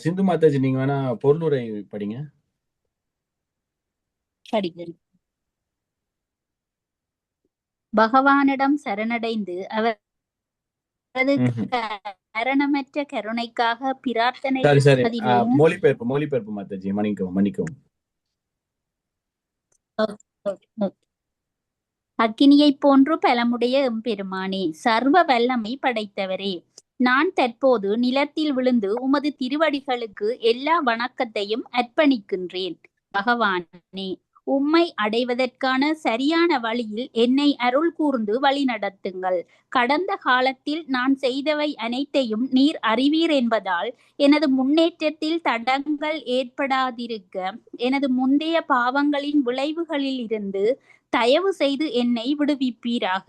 சிந்து மாதாஜி நீங்க வேணா பொருளுரை படிங்க. படிக்கிறேன். பகவானிடம் சரணடைந்து அவரது ம்ஹும். காரணமற்ற கருணைக்காக பிரார்த்தனை சரி சரி செய்வதிலேயும் மொழிபெயர்ப்பு மாதாஜி, மன்னிக்கவும். அக்கினியைப் போன்று பலமுடைய எம்பெருமானே, சர்வ வல்லமை படைத்தவரே, நான் தற்போது நிலத்தில் விழுந்து உமது திருவடிகளுக்கு எல்லா வணக்கத்தையும் அர்ப்பணிக்கின்றேன். பகவானே, உம்மை அடைவதற்கான சரியான வழியில் என்னை அருள் கூர்ந்து வழிநடத்துங்கள். கடந்த காலத்தில் நான் செய்தவை அனைத்தையும் நீர் அறிவீர் என்பதால் எனது முன்னேற்றத்தில் தடங்கள் ஏற்படாதிருக்க எனது முந்தைய பாவங்களின் விளைவுகளில் இருந்து தயவு செய்து என்னை விடுவிப்பீராக.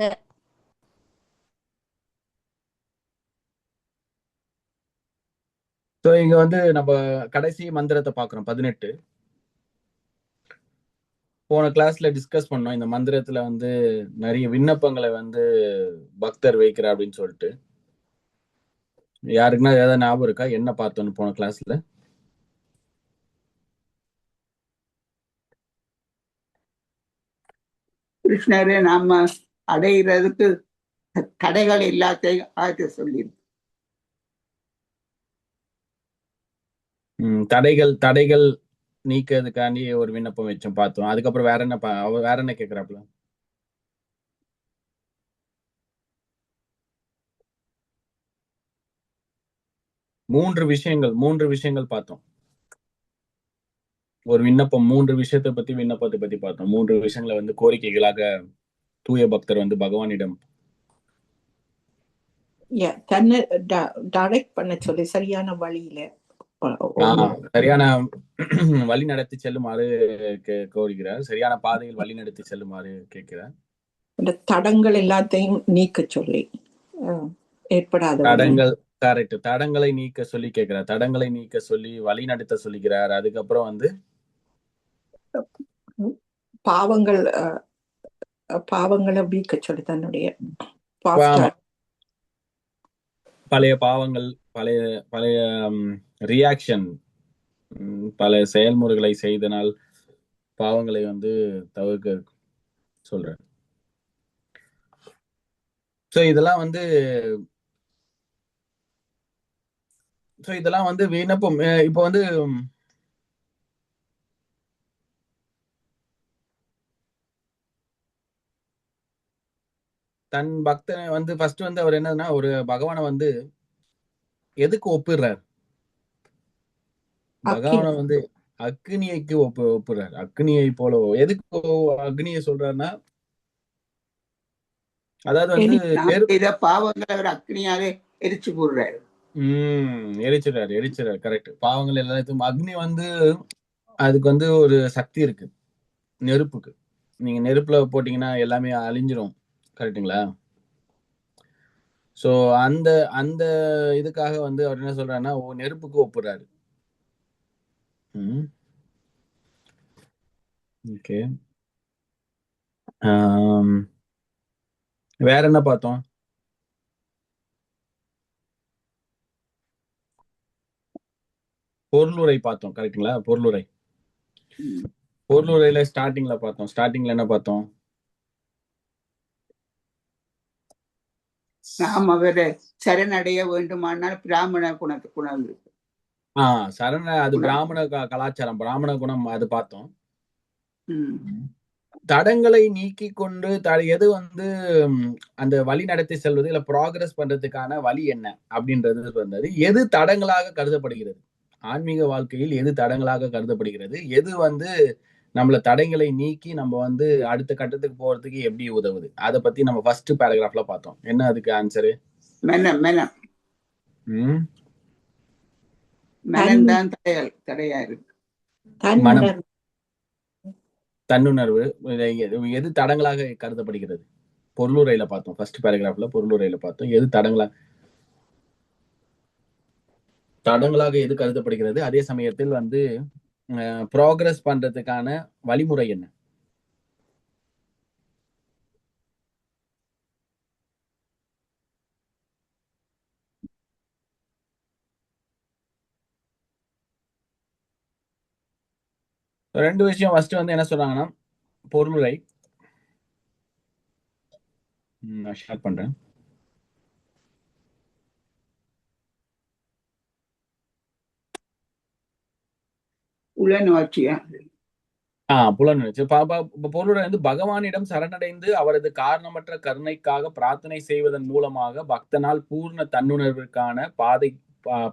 இங்க வந்து நம்ம கடைசி மந்திரத்தை பாக்குறோம், 18. போன கிளாஸ்ல டிஸ்கஸ் பண்ணோம். இந்த மந்திரத்துல வந்து நிறைய விண்ணப்பங்களை வந்து பக்தர் வைக்கிறார் அப்படின்னு சொல்லிட்டு. யாருக்குன்னா ஏதாவது ஞாபகம் இருக்கா என்ன பார்த்தோன்னு போன கிளாஸ்ல? கிருஷ்ணரை நாம அடைகிறதுக்கு தடைகள் எல்லாத்தையும் ஆய்த்து சொல்லியிருக்கு. தடைகள் நீக்கிறதுக்காண்டி ஒரு விண்ணப்பம் வச்சோம், பார்த்தோம். அதுக்கப்புறம் வேற என்ன கேக்குறாப்புல? மூன்று விஷயங்கள் பார்த்தோம். ஒரு விண்ணப்பம், விண்ணப்பத்தை பத்தி பார்த்தோம். மூன்று விஷயங்களை வந்து கோரிக்கைகளாக தூய பக்தர் வந்து பகவானிடம் தன்னை டைரக்ட் பண்ண சொல்லி சரியான வழியில சரியான வழி நடத்தி செல்லுமாறு கோருகிறார். சரியான பாதையில் வழி நடத்தி செல்லுமாறு கேட்கிறார். இந்த தடங்கள் எல்லாத்தையும் நீக்க சொல்லி ஏற்படாத தடங்களை நீக்க சொல்லி கேட்கிறார். தடங்களை நீக்க சொல்லி வழி நடத்த சொல்லுகிறார். அதுக்கப்புறம் வந்து பாவங்களை வீக்க சொல்லி தன்னுடைய பழைய பாவங்கள், பழைய ரியாக்ஷன், பல செயல்முறைகளை செய்தனால் பாவங்களை வந்து தவிர்க்க சொல்ற. இதெல்லாம் வந்து விண்ணப்பம். இப்போ வந்து தன் பக்தனை வந்து ஃபர்ஸ்ட் வந்து அவர் என்னன்னா, ஒரு பகவானை வந்து எதுக்கு ஒப்பிடுறார்? பகவானை வந்து அக்னியைக்கு ஒப்புறாரு. அக்னியை போல. எதுக்கு அக்னியை சொல்றாருன்னா, அதாவது வந்து பாவங்களை அவர் அக்னியாவே எரிச்சு போடுறாரு. எரிச்சிடறாரு. கரெக்ட். பாவங்கள் எல்லாத்தையும் அக்னி வந்து அதுக்கு வந்து ஒரு சக்தி இருக்கு, நெருப்புக்கு. நீங்க நெருப்புல போட்டீங்கன்னா எல்லாமே அழிஞ்சிரும். கரெக்டுங்களா? சோ அந்த அந்த இதுக்காக வந்து அவர் என்ன சொல்றாருன்னா, நெருப்புக்கு ஒப்புறாரு. ஓகே. வேற என்ன பார்த்தோம்? பொருளுரை பார்த்தோம். கரெக்டுங்களா? பொருளுரையில ஸ்டார்டிங்ல என்ன பார்த்தோம்? நாம் அவரை சரணடைய வேண்டுமானால் பிராமண குணம் இருக்கு. அது பிராமண கலாச்சாரம், பிராமண குணம், அது பார்த்தோம். தடங்களை நீக்கி கொண்டு எது வந்து அந்த வழி நடத்தி செல்வது இல்ல ப்ராக்ரஸ் பண்றதுக்கான வழி என்ன அப்படின்றது வந்தது. எது தடங்களாக கருதப்படுகிறது? ஆன்மீக வாழ்க்கையில் எது தடங்களாக கருதப்படுகிறது? எது வந்து நம்மள தடைகளை நீக்கி நம்ம வந்து அடுத்த கட்டத்துக்கு போறதுக்கு எப்படி உதவுது? அதை பத்தி நம்ம ஃபர்ஸ்ட் பேராகிராஃப்ல பார்த்தோம். என்ன அதுக்கு ஆன்சரு? மனம்தான் தடையா இருக்கு. தன்னுணர்வு எது தடங்களாக கருதப்படுகிறது? பொருளுரையில பார்த்தோம். ஃபர்ஸ்ட் பேராகிராஃப்ல பொருளுரையில பார்த்தோம். எது தடங்களாக எது கருதப்படுகிறது? அதே சமயத்தில் வந்து ப்ராக்ரஸ் பண்றதுக்கான வழிமுறை என்ன? ரெண்டு விஷயம். ஃபர்ஸ்ட் வந்து என்ன சொல்றாங்கன்னா, பொருளுரை நான் ஷேர் பண்றேன். உளநோட்சியா புலனுணர்ச்சி. பொருளுரை வந்து பகவானிடம் சரணடைந்து அவரது காரணமற்ற கருணைக்காக பிரார்த்தனை செய்வதன் மூலமாக பக்தனால் பூர்ண தன்னுணர்விற்கான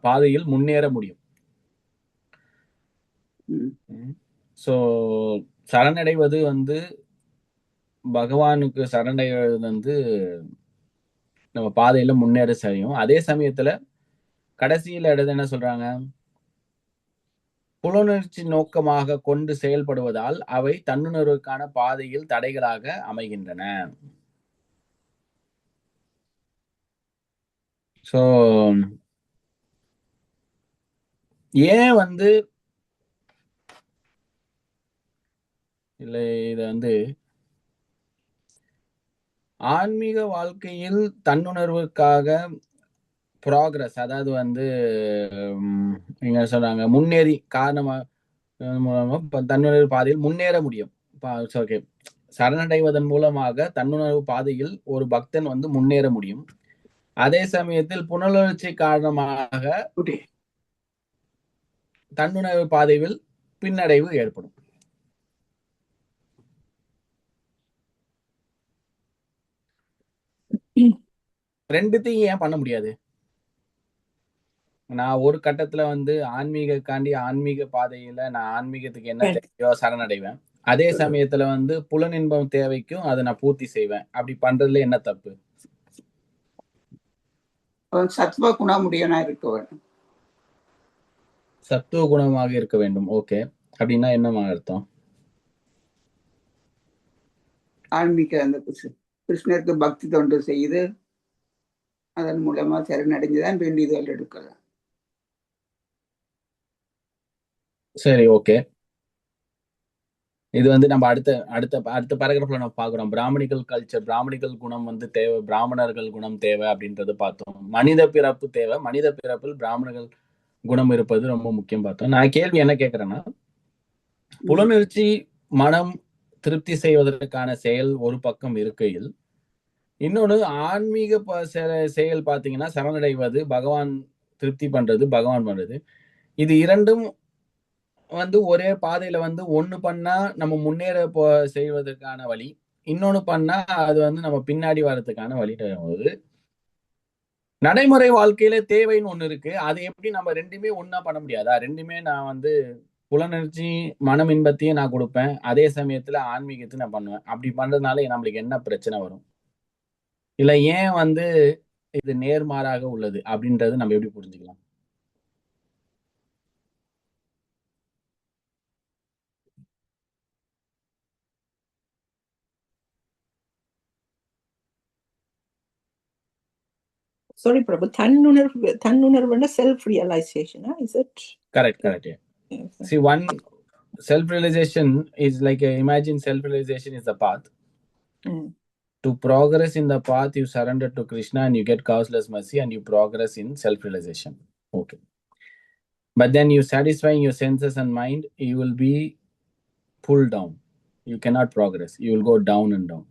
பாதையில் முன்னேற முடியும். சோ சரணடைவது வந்து பகவானுக்கு சரணடைவது வந்து நம்ம பாதையில முன்னேற செய்யும். அதே சமயத்துல கடைசியில என்ன சொல்றாங்க, புலனுணர்ச்சி நோக்கமாக கொண்டு செயல்படுவதால் அவை தன்னுணர்வுக்கான பாதையில் தடைகளாக அமைகின்றன. சோ ஏன் வந்து இல்ல இத வந்து ஆன்மீக வாழ்க்கையில் தன்னுணர்வுக்காக ப்ராக்ரஸ், அதாவது வந்து நீங்க சொல்றாங்க முன்னேறி காரணமா மூலமா தன்னுணர்வு பாதையில் முன்னேற முடியும். ஓகே, சரணடைவதன் மூலமாக தன்னுணர்வு பாதையில் ஒரு பக்தன் வந்து முன்னேற முடியும். அதே சமயத்தில் புனருணர்ச்சி காரணமாக தன்னுணர்வு பாதையில் பின்னடைவு ஏற்படும். ரெண்டுத்தையும் ஏன் பண்ண முடியாது? நான் ஒரு கட்டத்துல வந்து ஆன்மீக பாதையில நான் ஆன்மீகத்துக்கு என்ன தேவையோ சரணடைவேன். அதே சமயத்துல வந்து புலனின்பம் தேவைக்கும் அதை நான் பூர்த்தி செய்வேன். அப்படி பண்றதுல என்ன தப்பு? சத்துவ குணமுடையனா இருக்க வேண்டும். சத்துவ குணமாக இருக்க வேண்டும். ஓகே, அப்படின்னா என்ன அர்த்தம்? ஆன்மீக அந்த கிருஷ்ணருக்கு பக்தி தொண்டு செய்து அதன் மூலமா சரணடைஞ்சுதான் வேண்டியதுகள் எடுக்கலாம். சரி, ஓகே. இது வந்து நம்ம அடுத்த பேராகிராஃப்ல நம்ம பாக்குறோம். பிராமணிகள் கல்ச்சர், பிராமணிகள் குணம் வந்து தேவை, பிராமணர்கள் குணம் தேவை அப்படின்றது பார்த்தோம். மனித பிறப்பு தேவை, மனித பிறப்பில் பிராமணர்கள் குணம் இருப்பது ரொம்ப முக்கியம் பார்த்தோம். நான் கேள்வி என்ன கேட்கிறேன்னா, புலனுணர்ச்சி மனம் திருப்தி செய்வதற்கான செயல் ஒரு பக்கம் இருக்கையில், இன்னொன்னு ஆன்மீக செயல் பாத்தீங்கன்னா சரணடைவது, பகவான் திருப்தி பண்றது, பகவான் பண்றது, இது இரண்டும் வந்து ஒரே பாதையில வந்து ஒண்ணு பண்ணா நம்ம முன்னேற செய்வதற்கான வழி, இன்னொன்னு பண்ணா அது வந்து நம்ம பின்னாடி வர்றதுக்கான வழி. நடைமுறை வாழ்க்கையில தேவைன்னு ஒண்ணு இருக்கு. அது எப்படி நம்ம ரெண்டுமே ஒண்ணா பண்ண முடியாதா? ரெண்டுமே நான் வந்து புலனர்ச்சி மனம் இன்பத்தையும் நான் கொடுப்பேன், அதே சமயத்துல ஆன்மீகத்தையும் நான் பண்ணுவேன். அப்படி பண்றதுனால நம்மளுக்கு என்ன பிரச்சனை வரும்? இல்ல ஏன் வந்து இது நேர்மாறாக உள்ளது அப்படின்றது நம்ம எப்படி புரிஞ்சுக்கலாம்? Sorry, Prabhu. Tannunarvu self-realization, is it? Correct. Yeah. Yes. See, one self-realization is like imagine self-realization is the path. To progress in the path, you surrender to Krishna and you get causeless mercy and you progress in self-realization. Okay. But then you satisfying your senses and mind, you will be pulled down. You cannot progress. You will go down and down.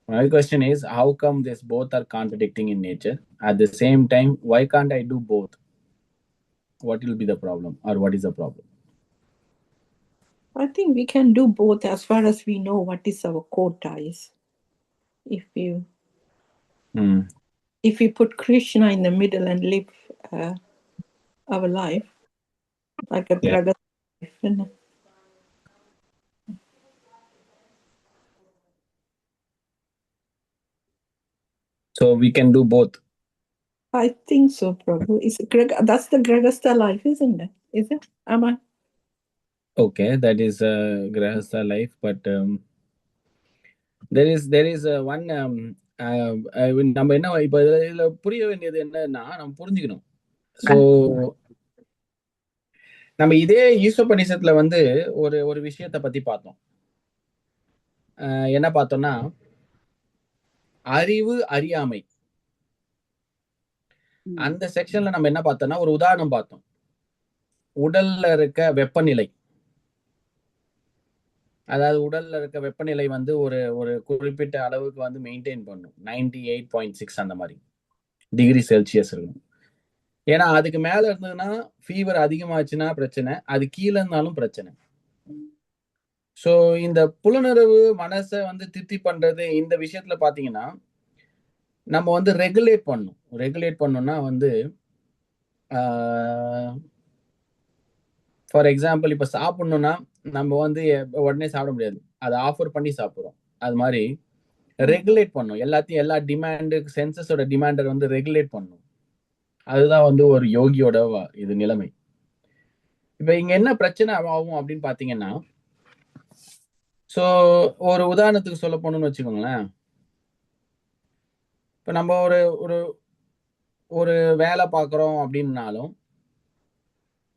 My question is, how come these both are contradicting in nature? At the same time, why can't I do both? What will be the problem, or what is the problem? I think we can do both as far as we know what is our quota is. If we put Krishna in the middle and live our life like a brother life. So we can do both. I think so, Prabhu. That's the Grahastha life, isn't it? Is it? Am I? Okay, that is Grahastha life, but there is one நம்ம என்ன இப்ப இதுல புரிய வேண்டியது என்னன்னா, நம்ம புரிஞ்சுக்கணும். So நம்ம இதே ஈசோபனிஷத்துல வந்து ஒரு விஷயத்தை பத்தி பார்த்தோம். என்ன பார்த்தோம்னா, அறிவு அறியாமை. அந்த செக்ஷன்ல நம்ம என்ன பார்த்தோம்னா ஒரு உதாரணம் பார்த்தோம். உடல்ல இருக்க வெப்பநிலை, அதாவது உடல்ல இருக்க வெப்பநிலை வந்து ஒரு ஒரு குறிப்பிட்ட அளவுக்கு வந்து மெயின்டைன் பண்ணும். 98.6 அந்த மாதிரி டிகிரி செல்சியஸ் இருக்கும். ஏன்னா அதுக்கு மேல இருந்ததுன்னா ஃபீவர் அதிகமாச்சுன்னா பிரச்சனை, அது கீழே இருந்தாலும் பிரச்சனை. ஸோ இந்த புலனுணர்வு மனசை வந்து திருப்தி பண்றது இந்த விஷயத்துல பாத்தீங்கன்னா நம்ம வந்து ரெகுலேட் பண்ணும். ரெகுலேட் பண்ணோம்னா வந்து ஃபார் எக்ஸாம்பிள் இப்ப சாப்பிடணும்னா நம்ம வந்து உடனே சாப்பிட முடியாது, அதை ஆஃபர் பண்ணி சாப்பிடுறோம். அது மாதிரி ரெகுலேட் பண்ணும் எல்லாத்தையும், எல்லா டிமாண்டு சென்சஸோட டிமாண்டை வந்து ரெகுலேட் பண்ணும். அதுதான் வந்து ஒரு யோகியோட இது நிலைமை. இப்ப இங்க என்ன பிரச்சனை ஆகும் அப்படின்னு பாத்தீங்கன்னா, ஸோ ஒரு உதாரணத்துக்கு சொல்ல போகணும்னு வச்சுக்கோங்களேன். இப்ப நம்ம ஒரு ஒரு ஒரு வேலை பார்க்குறோம் அப்படின்னாலும்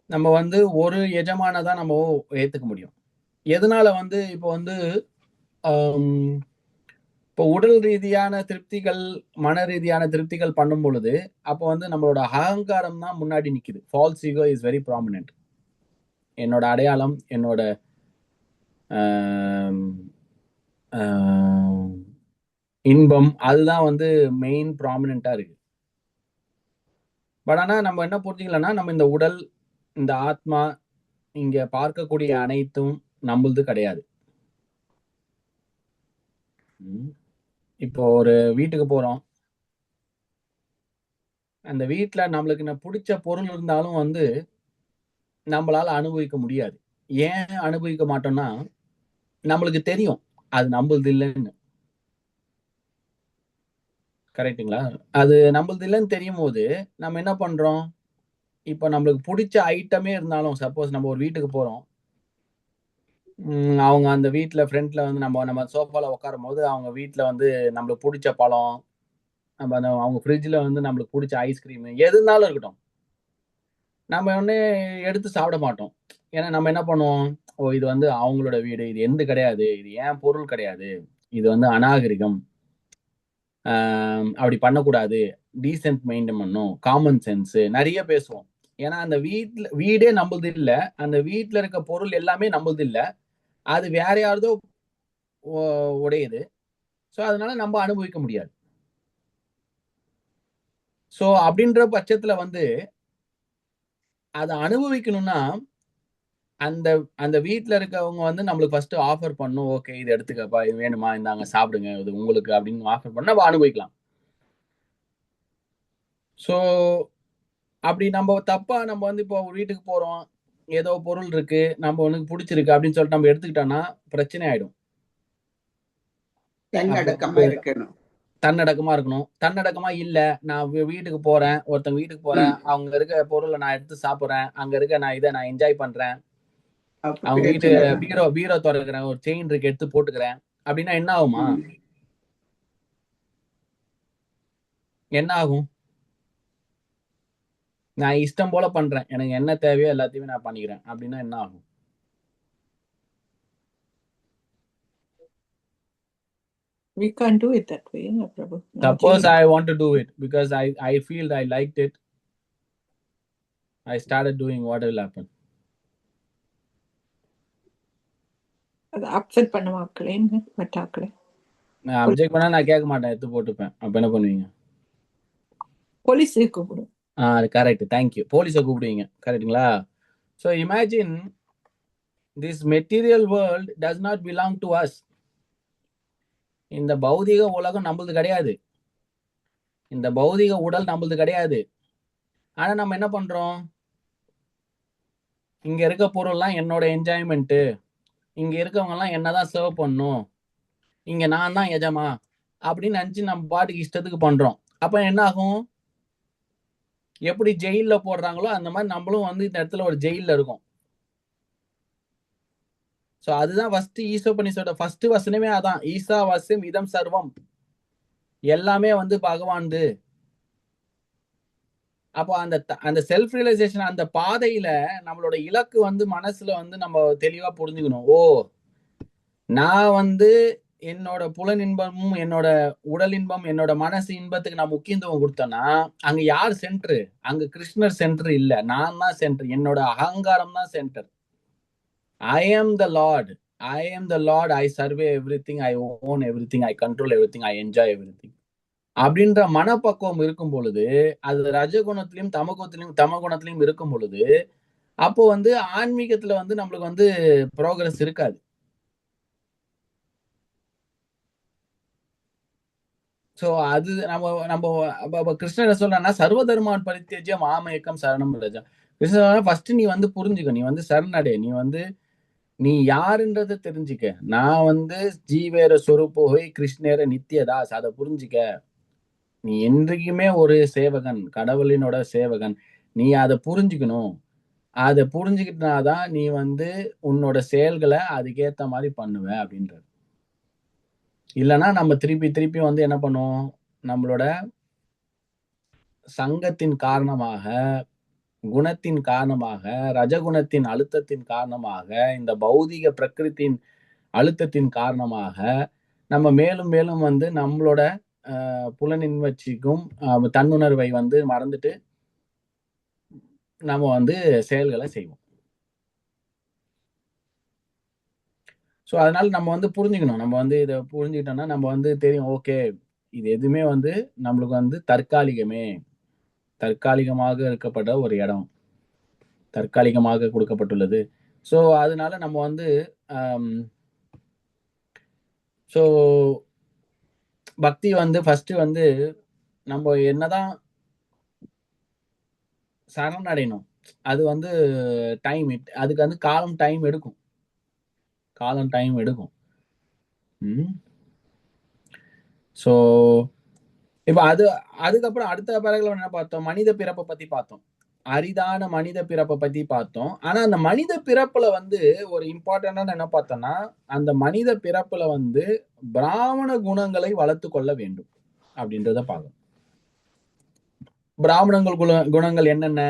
நம்ம வந்து ஒரு எஜமான தான் நம்ம ஏத்துக்க முடியும். எதனால வந்து இப்போ வந்து இப்போ உடல் ரீதியான திருப்திகள், மன ரீதியான திருப்திகள் பண்ணும் பொழுது அப்போ வந்து நம்மளோட அகங்காரம் தான் முன்னாடி நிக்குது. False ego is very prominent. என்னோட அடையாளம், என்னோட இன்பம், அதுதான் வந்து மெயின் ப்ராமினென்ட்டா இருக்கு. பட் ஆனா நம்ம என்ன புரிஞ்சுக்கலன்னா, நம்ம இந்த உடல், இந்த ஆத்மா, இங்க பார்க்கக்கூடிய அனைத்தும் நம்மளது கிடையாது. இப்போ ஒரு வீட்டுக்கு போறோம், அந்த வீட்டுல நம்மளுக்கு பிடிச்ச பொருள் இருந்தாலும் வந்து நம்மளால அனுபவிக்க முடியாது. ஏன் அனுபவிக்க மாட்டோம்னா நம்மளுக்கு தெரியும் அது நம்மளது இல்லைன்னு. கரெக்டுங்களா? அது நம்மளது இல்லைன்னு தெரியும் போது நம்ம என்ன பண்றோம், இப்ப நம்மளுக்கு பிடிச்ச ஐட்டமே இருந்தாலும், சப்போஸ் நம்ம ஒரு வீட்டுக்கு போறோம், அவங்க அந்த வீட்டுல ஃப்ரண்ட்ல வந்து நம்ம சோஃபால உட்காரும் போது அவங்க வீட்டுல வந்து நம்மளுக்கு பிடிச்ச பழம், நம்ம அந்த அவங்க ஃப்ரிட்ஜ்ல வந்து நம்மளுக்கு பிடிச்ச ஐஸ்கிரீம் எது இருந்தாலும் இருக்கட்டும், நம்ம ஒன்னே எடுத்து சாப்பிட மாட்டோம். ஏன்னா நம்ம என்ன பண்ணுவோம், ஓ இது வந்து அவங்களோட வீடு, இது எந்த கிடையாது, இது ஏன் பொருள் கிடையாது, இது வந்து அநாகரிகம், அப்படி பண்ணக்கூடாது, டீசென்ட் மெயின்டைன் பண்ணும், காமன் சென்ஸ் நிறைய பேசுவோம். ஏன்னா அந்த வீடே நம்மளது இல்லை, அந்த வீட்டுல இருக்க பொருள் எல்லாமே நம்மளது இல்லை, அது வேற யாரதோ உடையது. ஸோ அதனால நம்ம அனுபவிக்க முடியாது. ஸோ அப்படின்ற பட்சத்துல வந்து அதை அனுபவிக்கணும்னா அந்த அந்த வீட்டுல இருக்கவங்க வந்து நம்மளுக்கு ஃபர்ஸ்ட் ஆஃபர் பண்ணும், ஓகே இது எடுத்துக்கப்பா, இது வேணுமா, இந்தாங்க சாப்பிடுங்க, இது உங்களுக்கு அப்படின்னு ஆஃபர் பண்ண நம்ம அனுபவிக்கலாம். ஸோ அப்படி நம்ம தப்பா நம்ம வந்து இப்போ ஒரு வீட்டுக்கு போறோம், ஏதோ பொருள் இருக்கு, நம்ம உனக்கு பிடிச்சிருக்கு அப்படின்னு சொல்லிட்டு நம்ம எடுத்துக்கிட்டோம்னா பிரச்சனை ஆயிடும். தன்னடக்கமா இருக்கணும். தன்னடக்கமா இருக்கணும். தன்னடக்கமா இல்ல, நான் வீட்டுக்கு போறேன், ஒருத்தவங்க வீட்டுக்கு போறேன், அவங்க இருக்க பொருளை நான் எடுத்து சாப்பிடுறேன், அங்க இருக்க நான் இதை நான் என்ஜாய் பண்றேன், அவங்க வீட்டு பீரோ திறக்கிறேன், ஒரு செயின் இருக்கு எடுத்து போட்டுக்கிறேன் அப்படின்னா என்ன ஆகுமா? என்ன ஆகும்? நான் இஷ்டம் போல பண்றேன், எனக்கு என்ன தேவையோ எல்லாத்தையுமே நான் பண்ணிக்கிறேன் அப்படின்னா என்ன ஆகும்? We can't do it that way, no, Prabhu. Suppose I want to do it because I feel I liked it, I started doing, what will happen? அது அப்செட் பண்ண மாட்டேன், மட்டாக்களே. நான் அப்ஜெக்ட் பண்ணா நான் கேட்க மாட்டேன், எடுத்து போட்டுப்பேன். அப்ப என்ன பண்ணுவீங்க? போலீஸை கூப்பிடும். Correct, thank you. போலீஸை கூப்பிடுவீங்க, கரெக்டுங்களா? So imagine this material world does not belong to us. இந்த பௌதிக உலகம் நம்மளது கிடையாது, இந்த பௌதிக உடல் நம்மளது கிடையாது. ஆனா நம்ம என்ன பண்றோம், இங்க இருக்க பொருள்லாம் என்னோட என்ஜாய்மெண்ட், இங்க இருக்கவங்க எல்லாம் என்னதான் சர்வ் பண்ணும், இங்க நான் தான் எஜமா அப்படின்னு நினைச்சு நம்ம பாட்டுக்கு இஷ்டத்துக்கு பண்றோம். அப்ப என்ன ஆகும், எப்படி ஜெயில போடுறாங்களோ அந்த மாதிரி நம்மளும் வந்து இந்த இடத்துல ஒரு ஜெயில இருக்கும். சோ அதுதான் ஃபர்ஸ்ட் ஈசோபனிஷத்தோட ஃபர்ஸ்ட் வசனமே அதான், ஈசா வசம் இதம் சர்வம், எல்லாமே வந்து பகவான்து. அப்போ அந்த செல்ஃப் ரியலைசேஷன், அந்த பாதையில நம்மளோட இலக்கு வந்து மனசுல வந்து நம்ம தெளிவா புரிஞ்சுக்கணும். ஓ நான் வந்து என்னோட புலன் இன்பமும் என்னோட உடல் இன்பம் என்னோட மனசு இன்பத்துக்கு நான் முக்கியத்துவம் கொடுத்தேன்னா அங்க யார் சென்டர்? அங்க கிருஷ்ணர் சென்டர் இல்ல, நான் தான் சென்டர். என்னோட அகங்காரம் தான் centre. I am the lord, I am the lord, I serve everything, I own everything, I control everything, I enjoy everything அப்படின்ற மனப்பக்குவம் இருக்கும் பொழுது, அது ரஜகுணத்திலையும் தமகுணத்திலையும் இருக்கும் பொழுது, அப்போ வந்து ஆன்மீகத்துல வந்து நம்மளுக்கு வந்து ப்ரோக்ரஸ் இருக்காது. சோ அது நம்ம நம்ம கிருஷ்ணர் சொல்றா சர்வ தர்மான் பரித்தியஜ்ய மாமேக்கம் சரணம் ரஜா. கிருஷ்ணர் ஃபர்ஸ்ட் நீ வந்து புரிஞ்சுக்க, நீ வந்து சரணடை, நீ வந்து நீ யாருன்றத தெரிஞ்சுக்க. நான் வந்து ஜீவேர சொரூபோய் கிருஷ்ணேர நித்யதாஸ், அதை புரிஞ்சுக்க. நீ என்றைக்குமே ஒரு சேவகன், கடவுளினோட சேவகன். நீ அதை புரிஞ்சுக்கணும். அதை புரிஞ்சுக்கிட்டனாதான் நீ வந்து உன்னோட செயல்களை அதுக்கேத்த மாதிரி பண்ணுவ அப்படின்றது. இல்லைன்னா நம்ம திருப்பி வந்து என்ன பண்ணுவோம், நம்மளோட சங்கத்தின் காரணமாக, குணத்தின் காரணமாக, ரஜகுணத்தின் அழுத்தத்தின் காரணமாக, இந்த பௌதிக பிரகிருத்தின் அழுத்தத்தின் காரணமாக நம்ம மேலும் மேலும் வந்து நம்மளோட புலனின்வச்சிக்கும் தன்னுணர்வை வந்து மறந்துட்டு நம்ம வந்து செயல்களை செய்வோம். ஸோ அதனால நம்ம வந்து புரிஞ்சுக்கணும். நம்ம வந்து இதை புரிஞ்சுக்கிட்டோம்னா நம்ம வந்து தெரியும், ஓகே இது எதுவுமே வந்து நம்மளுக்கு வந்து தற்காலிகமாக இருக்கப்பட்ட ஒரு இடம், தற்காலிகமாக கொடுக்கப்பட்டுள்ளது. ஸோ அதனால நம்ம வந்து ஸோ பக்தி வந்து ஃபர்ஸ்ட் வந்து நம்ம என்னதான் சரணடையணும், அது வந்து அதுக்கு வந்து டைம் எடுக்கும். ஸோ இப்போ அதுக்கப்புறம் அடுத்த பிறகுல என்ன பார்த்தோம், மனித பிறப்பை பத்தி பார்த்தோம். அரிதான மனித பிறப்பை பத்தி பார்த்தோம். ஆனா அந்த மனித பிறப்புல வந்து ஒரு இம்பார்ட்டன்டான என்ன பார்த்தோம்னா, அந்த மனித பிறப்புல வந்து பிராமண குணங்களை வளர்த்து கொள்ள வேண்டும் அப்படின்றத பார்க்கணும். பிராமணங்கள் குணங்கள் என்னென்ன?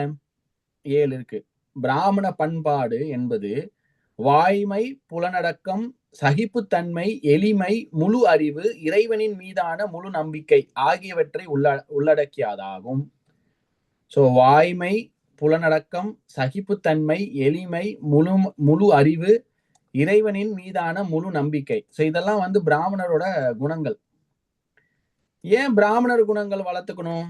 7 இருக்கு. பிராமண பண்பாடு என்பது வாய்மை, புலனடக்கம், சகிப்புத்தன்மை, எளிமை, முழு அறிவு, இறைவனின் மீதான முழு நம்பிக்கை ஆகியவற்றை உள்ளடக்கியதாகும். ஸோ வாய்மை, புலனடக்கம், சகிப்புத்தன்மை, எளிமை, முழு அறிவு, இறைவனின் மீதான முழு நம்பிக்கை. ஸோ இதெல்லாம் வந்து பிராமணரோட குணங்கள். ஏன் பிராமணர் குணங்கள் வளர்த்துக்கணும்?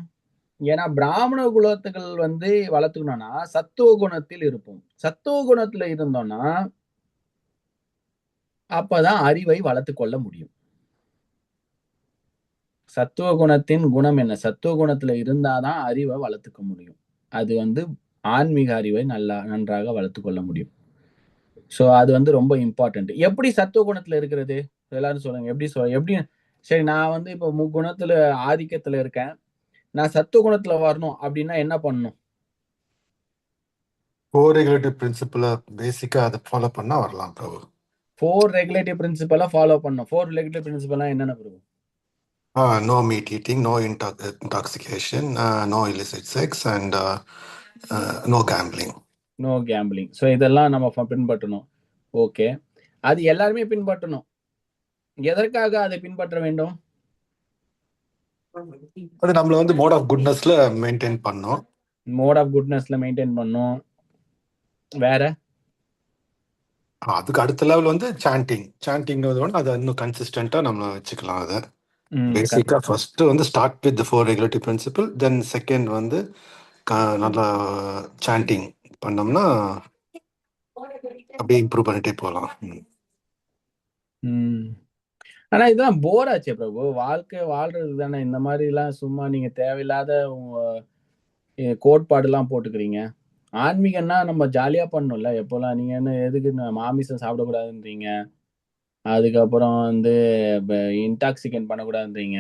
ஏன்னா பிராமண குலத்துகள் வந்து வளர்த்துக்கணும்னா சத்துவ குணத்தில் இருப்போம். சத்துவ குணத்துல இருந்தோம்னா அப்பதான் அறிவை வளர்த்து கொள்ள முடியும். சத்துவ குணத்தின் குணம் என்ன? சத்துவ குணத்துல இருந்தாதான் அறிவை வளர்த்துக்க முடியும். அது வந்து ஆன்மீக அறிவை நன்றாக வளர்த்து கொள்ள முடியும். சோ அது வந்து ரொம்ப இம்பார்ட்டன்ட். எப்படி சத்துவ குணத்துல இருக்கிறது? எல்லாரும் சொல்லுங்க. எப்படி சரி, நான் வந்து இப்ப முக்குணத்துல ஆதிக்கத்துல இருக்கேன், நான் சத்துவ குணத்துல வரணும் அப்படின்னா என்ன பண்ணணும்? 4 ரெகுலேட்டிவ் பிரின்சிபல பேசிக்கா அதை ஃபாலோ பண்ணா வரலாம் பிரபு. 4 ரெகுலேட்டிவ் பிரின்சிபலை ஃபாலோ பண்ணணும். 4 ரெகுலேட்டிவ் பிரின்சிபல்லாம் என்னென்ன பிரபு? No meat eating, no intoxication, no illicit sex, and no gambling. No gambling. So இதெல்லாம் நம்ம பின்பற்றணும். ஓகே, அது எல்லாருமே பின்பற்றணும். எதற்காக அதை பின்பற்ற வேண்டும்? அது நம்மள வந்து மோட் ஆஃப் குட்னஸ்ல மெயின்டைன் பண்ணோம். மோட் ஆஃப் குட்னஸ்ல மெயின்டைன் பண்ணும். வேற அதுக்கு அடுத்த லெவல் வந்து சாண்டிங் அதை இன்னும் கன்சிஸ்டன்டா நம்ம வச்சுக்கலாம். அதை பேசிக்கா ஃபர்ஸ்ட் வந்து start with 4 regulative principle, then second வந்து நல்லா சாண்டிங் பண்ணோம்னா அப்படியே இம்ப்ரூவ் பண்ணிட்டே போகலாம். ஆனா இதெல்லாம் போர் ஆச்சே பிரபு. வாழ்க்கை வாழ்றது தானே. இந்த மாதிரி எல்லாம் சும்மா நீங்க தேவையில்லாத கோட்பாடு எல்லாம் போட்டுக்கிறீங்க. ஆன்மீகம்னா நம்ம ஜாலியா பண்ணணும்ல. எப்போல்லாம் நீங்க என்ன எதுக்கு மாமிசம் சாப்பிடக்கூடாதுன்றீங்க, அதுக்கப்புறம் வந்து இன்டாக்சிகேட் பண்ணக்கூடாதுன்றீங்க.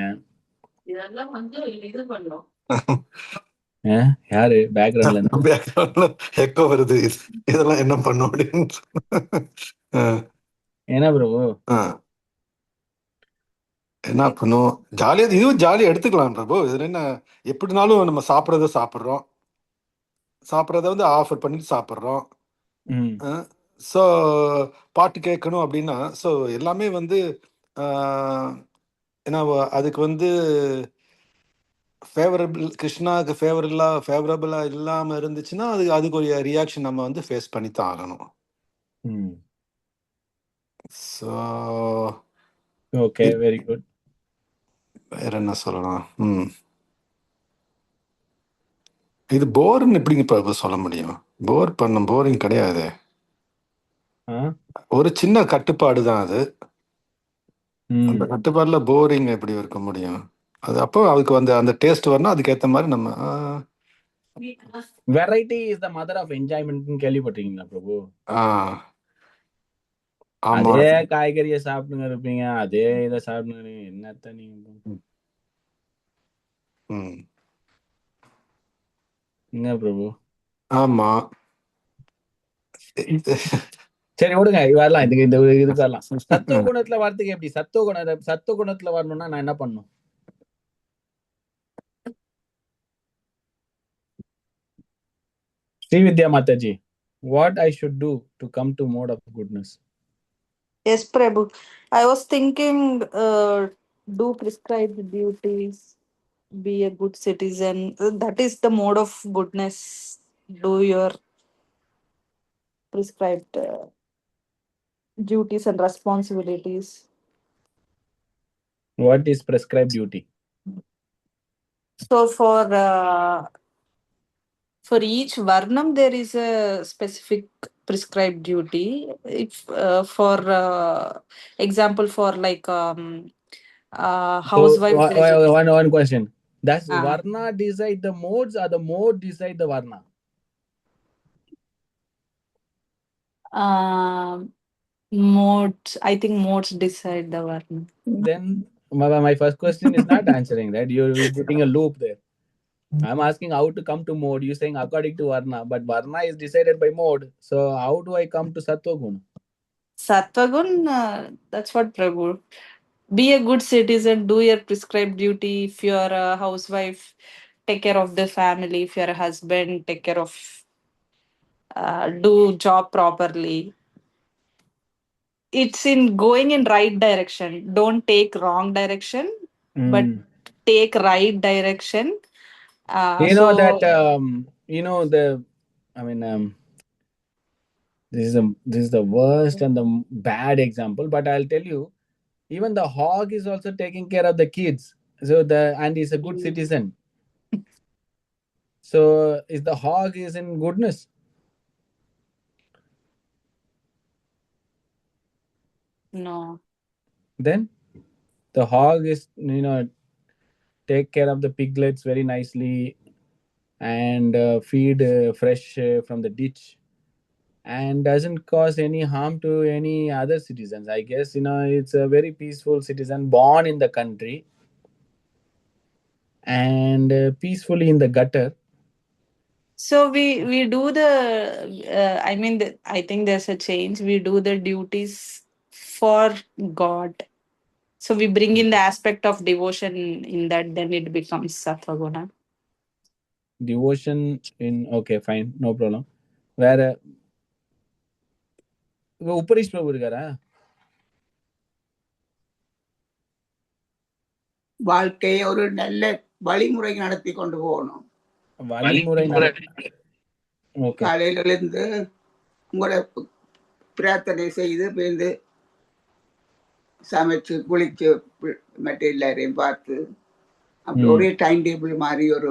இதெல்லாம் வந்து இது பண்ணும். யாரு பேக்ரவுண்ட்ல எக்கோ வருது, இதெல்லாம் என்ன பண்ணும் அப்படின்னு. என்ன பிரபு என்ன பண்ணும்? ஜாலியா, இதுவும் ஜாலியா எடுத்துக்கலாம் பிரபு. இதுல என்ன, எப்படினாலும் நம்ம சாப்பிட்றத வந்து ஆஃபர் பண்ணிட்டு சாப்பிட்றோம். ஸோ பாட்டு கேட்கணும் அப்படின்னா ஸோ எல்லாமே வந்து ஏன்னா அதுக்கு வந்து ஃபேவரபிள் கிருஷ்ணாவுக்கு ஃபேவரபிளா இல்லாம இருந்துச்சுன்னா அதுக்கு ஒரு ரியாக்ஷன் நம்ம வந்து ஃபேஸ் பண்ணி தான் ஆகணும். So okay, very good. வேற என்ன சொல்லலாம்? இது போர்னு எப்படிங்க இப்போ சொல்ல முடியும்? போரிங் கிடையாது. ஒரு சின்ன கட்டுப்பாடு தான் அது. அந்த கட்டுப்பாடுல போரிங் எப்படி இருக்க முடியும்? அது அப்போ அதுக்கு வந்து அந்த டேஸ்ட் வரணும், அதுக்கேற்ற மாதிரி நம்ம variety is the mother of enjoyment கேள்விப்பட்டிருக்கீங்களா பிரபு? ஆமா. அதே காய்கறியை சாப்பிடுங்க இருப்பீங்க, அதே இதை சாப்பிடுங்க, என்னத்த நீங்க என்ன பிரபு? ஆமா. சரி விடுங்க, வரலாம் இதுக்கு இதுக்கு வரலாம். சத்துவ குணத்துல வரதுக்கு எப்படி? சத்துவ குணத்துல வரணும்னா நான் என்ன பண்ணும்? Srividya Mataji, what I should do to come to mode of goodness? Yes, Prabhu. I was thinking, do prescribed duties, be a good citizen. That is the mode of goodness. Do your prescribed duties and responsibilities. What is prescribed duty? So for each varnam there is a specific prescribed duty. If for example, for like housewife, So, there is one question. Does a- Varna decide the modes or the mode decide the Varna? modes. I think modes decide the varna. Then my first question is not answering that. You're putting a loop there. I'm asking how to come to mode. You're saying according to Varna, but Varna is decided by mode. So how do I come to Sattva Guna? Sattvagun, that's what Prabhu. Be a good citizen, do your prescribed duty. If you're a housewife, take care of the family. If you're a husband, take care of do job properly. It's in going in right direction. Don't take wrong direction, but take right direction. You know so that this is the worst and the bad example, but I'll tell you, even the hog is also taking care of the kids. And he's a good citizen. So is the hog is in goodness? no. Then the hog is, take care of the piglets very nicely and feed fresh from the ditch, and doesn't cause any harm to any other citizens. I guess it's a very peaceful citizen born in the country and peacefully in the gutter. So we do the I think there's a change. We do the duties for God. So we bring in the aspect of devotion in that, then it becomes Sattva-guna. Devotion in, okay, fine, no problem. வேற உப்பரிஷ் பிரபு இருக்காரா? வாழ்க்கையை ஒரு நல்ல வழிமுறை நடத்தி கொண்டு போகணும். வழிமுறை காலையில இருந்து உங்களை பிரார்த்தனை செய்து பேருந்து சமைச்சு குளிச்சு மற்ற எல்லாரையும் பார்த்து அப்படி ஒரே டைம் டேபிள் மாதிரி ஒரு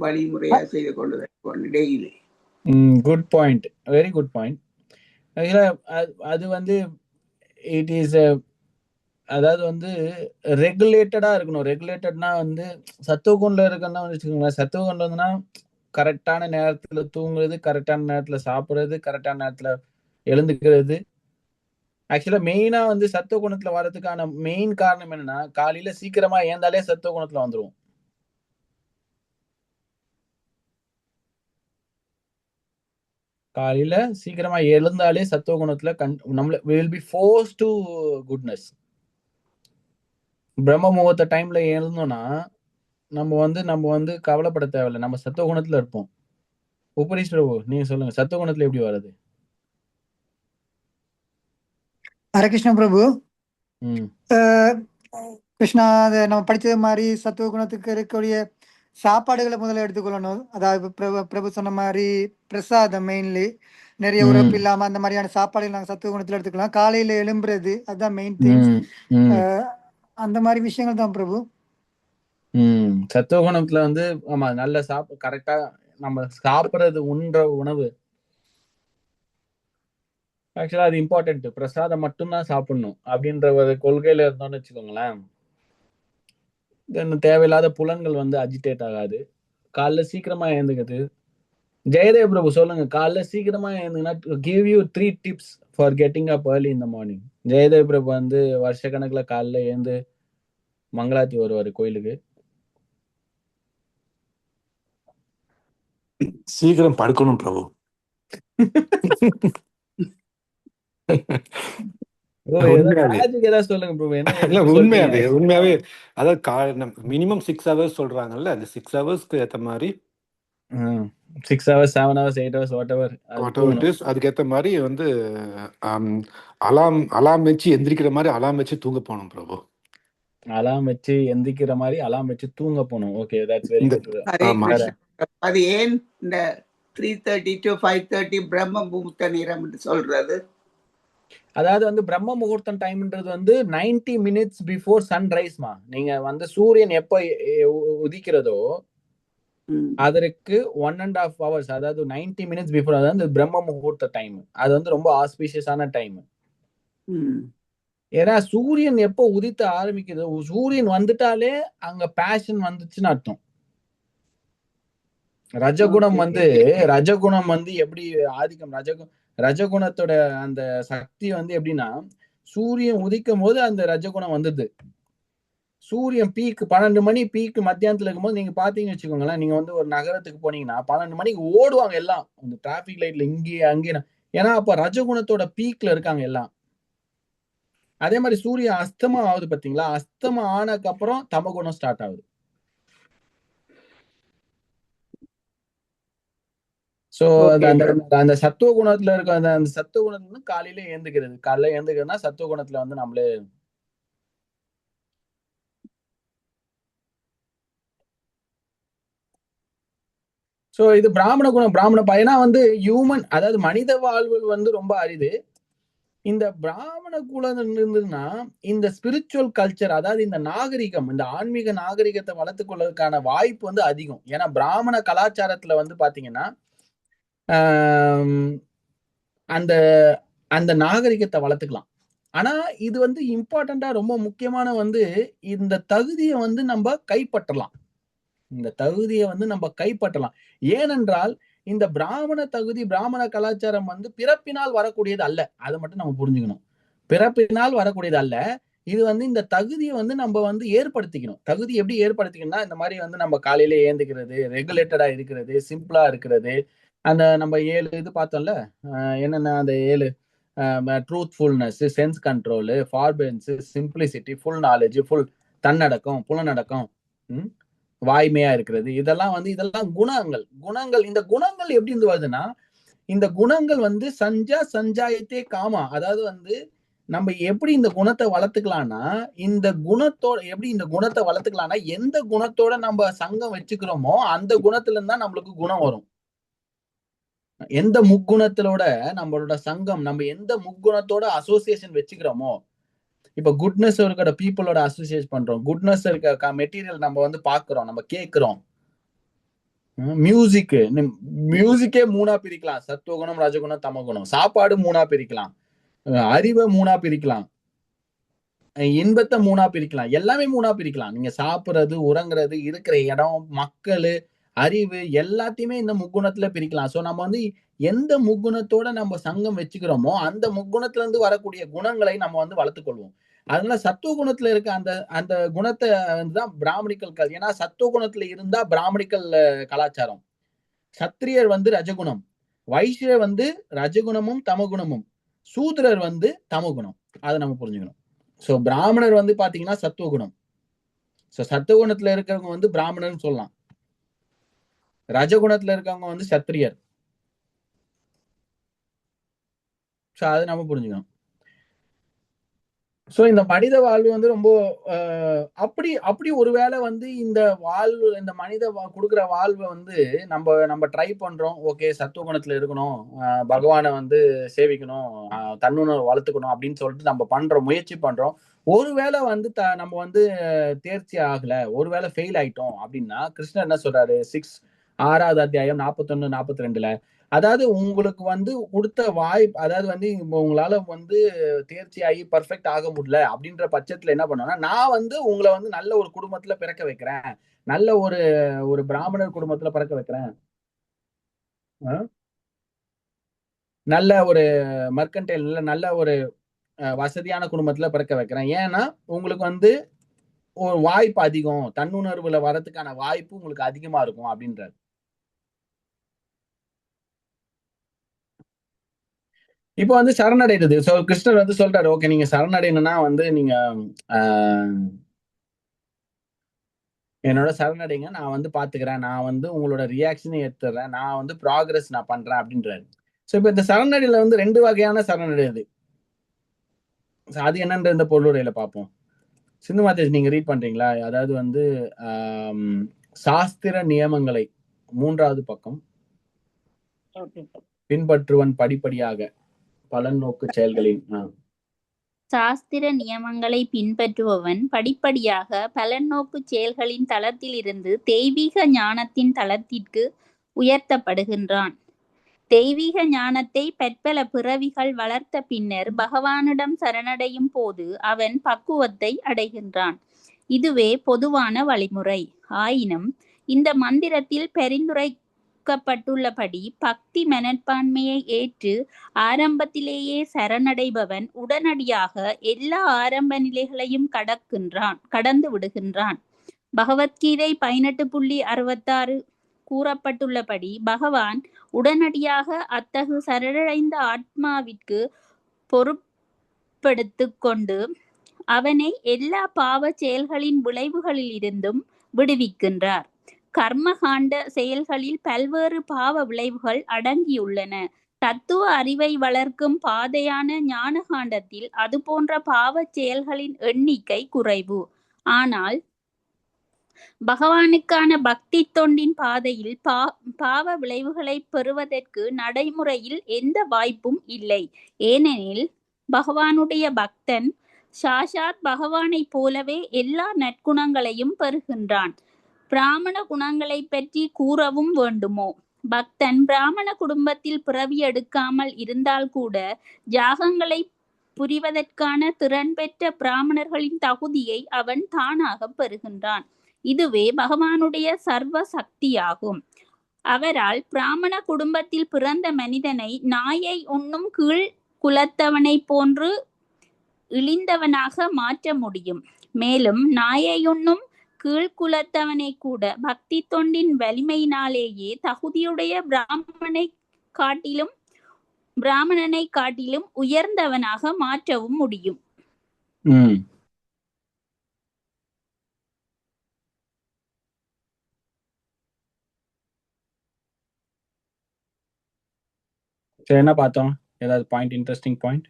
வழிமுறையா செய்து கொண்டு daily. Good point, very good point. அது வந்து இட் இஸ் அதாவது வந்து ரெகுலேட்டடா இருக்கணும். ரெகுலேட்டட்னா வந்து சத்துவகுண்ல இருக்குன்னா வச்சுக்கோங்களேன். சத்துவகுண்ல இருந்துன்னா கரெக்டான நேரத்துல தூங்குறது, கரெக்டான நேரத்துல சாப்பிடுறது, கரெக்டான நேரத்துல எழுந்துக்கிறது. ஆக்சுவலா மெயினா வந்து சத்துவ குணத்துல வர்றதுக்கான மெயின் காரணம் என்னன்னா, காலையில சீக்கிரமா ஏந்தாலே சத்துவ குணத்துல வந்துருவோம். காலையில சீக்கிரமா எழுந்தாலே சத்துவ குணத்துல நம்மள will be forced to goodness. பிரம்ம முகூர்த்த டைம்ல எழுந்தோம்னா நம்ம வந்து கவலைப்பட தேவையில்லை, நம்ம சத்துவ குணத்துல இருப்போம். உபரிஷ் பிரபு, நீங்க சொல்லுங்க, சத்துவ குணத்துல எப்படி வர்றது? ஹரே கிருஷ்ண பிரபு. ம் அஹ், கிருஷ்ணா, அதை நம்ம படிச்சது மாதிரி சத்துவ குணத்துக்கு இருக்கக்கூடிய சாப்பாடுகளை முதல்ல எடுத்துக்கொள்ளணும். அதாவது பிரபு சொன்ன மாதிரி பிரசாதம் மெயின்லி நிறைய ம் உரப்பு இல்லாம அந்த மாதிரியான சாப்பாடுகள் நாங்கள் சத்துவ குணத்துல எடுத்துக்கலாம். காலையில எழும்புறது அதுதான் மெயின் திங்ஸ். ம் ம் அந்த மாதிரி விஷயங்கள் தான் பிரபு. சத்துவ குணத்துல வந்து ஆமா நல்ல கரெக்டா நம்ம சாப்பிடுறது உண்ற உணவு ஆக்சுவலா அது இம்பார்ட்டன்ட். பிரசாதம் மட்டும்தான் சாப்பிடணும் அப்படின்ற ஒரு கொள்கையில இருந்தோம்னு வச்சுக்கோங்களேன், தென் தேவையில்லாத புலன்கள் வந்து அஜிடேட் ஆகாது. காலைல சீக்கிரமா எழுந்துக்குது. ஜெயதேவ் பிரபு சொல்லுங்க, காலைல சீக்கிரமா எழுந்துங்கன்னா give you 3 tips for getting up early in the morning. Jayadev Prabhu வந்து வருஷ கணக்குல காலைல எழுந்து மங்களாத்தி வருவாரு கோயிலுக்கு. சீக்கிரம் படுக்கணும் பிரபு. ப்ரோ ஏதோ உண்மையாவே மேஜிக் ஏதாவது சொல்லுங்க ப்ரோ. என்ன இல்ல, எப்படி உண்மையாவே சொல்றீங்க? உண்மையாவே அதாவது மினிமம் 6 ஹவர்ஸ் சொல்றாங்கல்ல, அந்த 6 ஹவர்ஸ்க்கு ஏத்த மாதிரி 6 hours 7 hours 8 hours what ever அது வாட் எவர் இட் இஸ், அதுக்கேற்ற மாதிரி வந்து அலாம் வச்சு எந்திரிக்கிற மாதிரி அலாம் வச்சு தூங்க போகணும் பிரபு. அலாம் வச்சு எந்திக்கிற மாதிரி அலாம் வச்சு தூங்க போகணும். ஓகே, தட்ஸ் வெரி இந்த குட். ஹரே ஆமா. வேற கிருஷ்ணா. அது ஏன் இந்த 3:30 to 5:30 பிரம்ம முகூர்த்த நேரம் என்று சொல்றது? அதாவது வந்து பிரம்ம முகூர்த்தம் டைம்ன்றது வந்து 90 மினிட்ஸ் பிஃபோர் சன்ரைஸ்மா. நீங்க வந்து சூரியன் எப்ப உதிக்கிறதோ ம். அதற்கு 1.5 ஹவர்ஸ், அதாவது 90 மினிட்ஸ் பிஃபோர், அதாவது இந்த பிரம்ம முகூர்த்த டைம். அது வந்து ரொம்ப ஆஸ்பீஷியஸான டைம். ம். ஏன்னா சூரியன் எப்போ உதித்த ஆரம்பிக்குது, சூரியன் வந்துட்டாலே அங்க பேஷன் வந்துச்சுன்னு அர்த்தம். ரஜகுணம் வந்து ரஜகுணம் வந்து எப்படி ஆதிக்கம், ரஜகுணத்தோட அந்த சக்தி வந்து எப்படின்னா, சூரியன் உதிக்கும் போது அந்த ரஜகுணம் வந்தது. சூரியன் பீக் 12 மணி பீக் மத்தியானத்துல இருக்கும்போது நீங்க பாத்தீங்கன்னு வச்சுக்கோங்களேன், நீங்க வந்து ஒரு நகரத்துக்கு போனீங்கன்னா 12 மணிக்கு ஓடுவாங்க எல்லாம் அந்த டிராபிக் லைட்ல இங்கேயே அங்கேயே. ஏன்னா அப்ப ரஜகுணத்தோட பீக்ல இருக்காங்க எல்லாம். அதே மாதிரி சூரியன் அஸ்தமம் ஆகுது பாத்தீங்களா, அஸ்தமம் ஆனதுக்கு அப்புறம் தமகுணம் ஸ்டார்ட் ஆகுது. சோ அந்த சத்துவ குணத்துல இருக்க அந்த சத்துவ குணத்துல வந்து காலையில ஏந்துக்கிறதுனா சத்துவ குணத்துல வந்து நம்மளே சோ இது பிராமண குணம். பிராமண பயனா வந்து ஹியூமன், அதாவது மனித வாழ்வு வந்து ரொம்ப அரிது. இந்த பிராமண குலம் இருந்ததுன்னா இந்த ஸ்பிரிச்சுவல் கல்ச்சர், அதாவது இந்த நாகரிகம், இந்த ஆன்மீக நாகரிகத்தை வளர்த்துக் கொள்வதற்கான வாய்ப்பு வந்து அதிகம். ஏன்னா பிராமண கலாச்சாரத்துல வந்து பாத்தீங்கன்னா அந்த அந்த நாகரிகத்தை வளர்த்துக்கலாம். ஆனா இது வந்து இம்பார்ட்டண்டா ரொம்ப முக்கியமான வந்து இந்த தகுதியை வந்து நம்ம கைப்பற்றலாம். ஏனென்றால் இந்த பிராமண தகுதி, பிராமண கலாச்சாரம் வந்து பிறப்பினால் வரக்கூடியது அல்ல. அதை மட்டும் நம்ம புரிஞ்சுக்கணும். பிறப்பினால் வரக்கூடியது அல்ல. இது வந்து இந்த தகுதியை வந்து நம்ம வந்து ஏற்படுத்திக்கணும். தகுதி எப்படி ஏற்படுத்திக்கணும்னா, இந்த மாதிரி வந்து நம்ம காலையில ஏந்துக்கிறது, ரெகுலேட்டடா இருக்கிறது, சிம்பிளா இருக்கிறது. அந்த நம்ம 7 இது பார்த்தோம்ல, என்னென்ன அந்த 7 truthfulness, sense control, forbearance, simplicity, full knowledge, full தன்னடக்கம், புலனடக்கம், வாய்மையா இருக்கிறது. இதெல்லாம் குணங்கள். இந்த குணங்கள் எப்படி இருந்து வருதுன்னா, இந்த குணங்கள் வந்து சஞ்சாயத்தே காமா. அதாவது வந்து நம்ம எப்படி இந்த குணத்தை வளர்த்துக்கலாம்னா, எந்த குணத்தோட நம்ம சங்கம் வச்சுக்கிறோமோ அந்த குணத்துல இருந்தா நம்மளுக்கு குணம் வரும். எந்த முக்குணத்தோட நம்மளோட சங்கம், நம்ம எந்த முக்குணத்தோட அசோசியேஷன் வச்சுக்கிறோமோ, இப்ப குட்னஸ் இருக்கிற பீப்புளோட அசோசியேட் பண்றோம், குட்னஸ் இருக்க மெட்டீரியல் நம்ம வந்து பாக்குறோம், நம்ம கேட்கிறோம். மியூசிக்கே 3ஆ பிரிக்கலாம், சத்துவகுணம், ரஜகுணம், தமகுணம். சாப்பாடு 3ஆ பிரிக்கலாம், அறிவை 3ஆ பிரிக்கலாம், இன்பத்தை 3ஆ பிரிக்கலாம், எல்லாமே 3ஆ பிரிக்கலாம். நீங்க சாப்பிடுறது, உறங்குறது, இருக்கிற இடம், மக்கள், அறிவு எல்லாத்தையுமே இந்த முக்குணத்துல பிரிக்கலாம். சோ நம்ம வந்து எந்த முக்குணத்தோட நம்ம சங்கம் வச்சுக்கிறோமோ அந்த முக்குணத்துல இருந்து வரக்கூடிய குணங்களை நம்ம வந்து வளர்த்துக் கொள்வோம். அதனால சத்துவ குணத்துல இருக்க அந்த அந்த குணத்தை தான் பிராமணிக்கல். ஏன்னா சத்துவ குணத்துல இருந்தா பிராமணிக்கல் கலாச்சாரம். சத்திரியர் வந்து ரஜகுணம், வைசியர் வந்து ரஜகுணமும் தமகுணமும், சூத்திரர் வந்து தமகுணம். அதை நம்ம புரிஞ்சுக்கணும். சோ பிராமணர் வந்து பாத்தீங்கன்னா சத்துவகுணம். சோ சத்துவகுணத்துல இருக்கிறவங்க வந்து பிராமணர்னு சொல்லலாம். ரஜகுணத்துல இருக்கவங்க வந்து சத்திரியர். சோ அதை நம்ம புரிஞ்சுக்கணும். சோ இந்த மனித வாழ்வு வந்து ரொம்ப அப்படி அப்படி ஒருவேளை வந்து இந்த வாழ்வு இந்த கொடுக்குற வாழ்வை வந்து நம்ம நம்ம ட்ரை பண்றோம். ஓகே, சத்துவ குணத்துல இருக்கணும், பகவானை வந்து சேவிக்கணும், தன்னுணர்வு வளர்த்துக்கணும் அப்படின்னு சொல்லிட்டு நம்ம பண்றோம், முயற்சி பண்றோம். ஒருவேளை வந்து நம்ம வந்து தேர்ச்சி ஆகல, ஒருவேளை ஃபெயில் ஆயிட்டோம் அப்படின்னா கிருஷ்ணர் என்ன சொல்றாரு? 6வது அத்தியாயம் 41, 42ல, அதாவது உங்களுக்கு வந்து கொடுத்த வாய்ப்பு, அதாவது வந்து உங்களால வந்து தேர்ச்சி ஆகி பர்ஃபெக்ட் ஆக முடியல அப்படின்ற பட்சத்துல என்ன பண்ணுவேன்னா, நான் வந்து உங்களை வந்து நல்ல ஒரு குடும்பத்துல பிறக்க வைக்கிறேன், நல்ல ஒரு ஒரு பிராமணர் குடும்பத்துல பிறக்க வைக்கிறேன், நல்ல ஒரு மர்கன்டைல், நல்ல ஒரு வசதியான குடும்பத்துல பிறக்க வைக்கிறேன். ஏன்னா உங்களுக்கு வந்து ஒரு வாய்ப்பு அதிகம், தன்னுணர்வுல வரதுக்கான வாய்ப்பு உங்களுக்கு அதிகமா இருக்கும் அப்படின்றாரு. இப்ப வந்து சரணடைறது. கிருஷ்ணர் வந்து சொல்றாரு, ஓகே நீங்க சரணடையணும்னா வந்து நீங்க என்னோட சரணடைங்க, நான் வந்து பாத்துக்கிறேன், நான் வந்து உங்களோட ரியாக்ஷனை எடுத்துறேன், நான் வந்து ப்ராக்ரஸ் நான் பண்றேன் அப்படின்றாரு. சோ இப்ப இந்த சரணடையில வந்து 2 வகையான சரணடையுது. அது என்னன்ற இந்த பொருளுரையில பார்ப்போம். சிந்து மாதேஷ், நீங்க ரீட் பண்றீங்களா? அதாவது வந்து சாஸ்திர நியமங்களை 3வது பக்கம். பின்பற்றுவன் படிப்படியாக பலன் நோக்கு செயல்களின் சாஸ்திர நியமங்களை பின்பற்றுபவன் படிப்படியாக பலன் நோக்கு செயல்களின் தளத்திலிருந்து தெய்வீக ஞானத்தின் தளத்திற்கு உயர்த்தப்படுகின்றான். தெய்வீக ஞானத்தை பற்பல பிறவிகள் வளர்த்த பின்னர் பகவானிடம் சரணடையும் போது அவன் பக்குவத்தை அடைகின்றான். இதுவே பொதுவான வழிமுறை. ஆயினும் இந்த மந்திரத்தில் பரிந்துரைக்கப்பட்டுள்ளபடி பக்தி மனப்பான்மையை ஏற்று ஆரம்பத்திலேயே சரணடைபவன் உடனடியாக எல்லா ஆரம்ப நிலைகளையும் கடந்து விடுகின்றான். பகவத்கீதை 18.66 கூறப்பட்டுள்ளபடி பகவான் உடனடியாக அத்தகு சரணடைந்த ஆத்மாவிற்கு பொறுப்பெடுத்துக் கொண்டு அவனை எல்லா பாவ செயல்களின் விளைவுகளிலிருந்தும் விடுவிக்கின்றார். கர்மகாண்ட செயல்களில் பல்வேறு பாவ விளைவுகள் அடங்கியுள்ளன. தத்துவ அறிவை வளர்க்கும் பாதையான ஞான காண்டத்தில் அது போன்ற பாவ செயல்களின் எண்ணிக்கை குறைவு. ஆனால் பகவானுக்கான பக்தி தொண்டின் பாதையில் பாவ விளைவுகளை பெறுவதற்கு நடைமுறையில் எந்த வாய்ப்பும் இல்லை. ஏனெனில் பகவானுடைய பக்தன் சாஷாத் பகவானை போலவே எல்லா நற்குணங்களையும் பெறுகின்றான். பிராமண குணங்களை பற்றி கூறவும் வேண்டுமோ? பக்தன் பிராமண குடும்பத்தில் பிறவி எடுக்காமல் இருந்தால் கூட யாகங்களை புரிவதற்கான திறன் பெற்ற பிராமணர்களின் தகுதியை அவன் தானாக பெறுகின்றான். இதுவே பகவானுடைய சர்வ சக்தியாகும். அவரால் பிராமண குடும்பத்தில் பிறந்த மனிதனை நாயை உண்ணும் கீழ் குலத்தவனை போன்று இழிந்தவனாக மாற்ற முடியும். மேலும் நாயை உண்ணும் கீழ்குலத்தவனை கூட பக்தி தொண்டின் வலிமையினாலேயே தகுதியுடைய பிராமணனை காட்டிலும் உயர்ந்தவனாக மாற்றவும் முடியும். என்ன பார்த்தோம்? ஏதாவது பாயிண்ட், இன்ட்ரெஸ்டிங் பாயிண்ட்?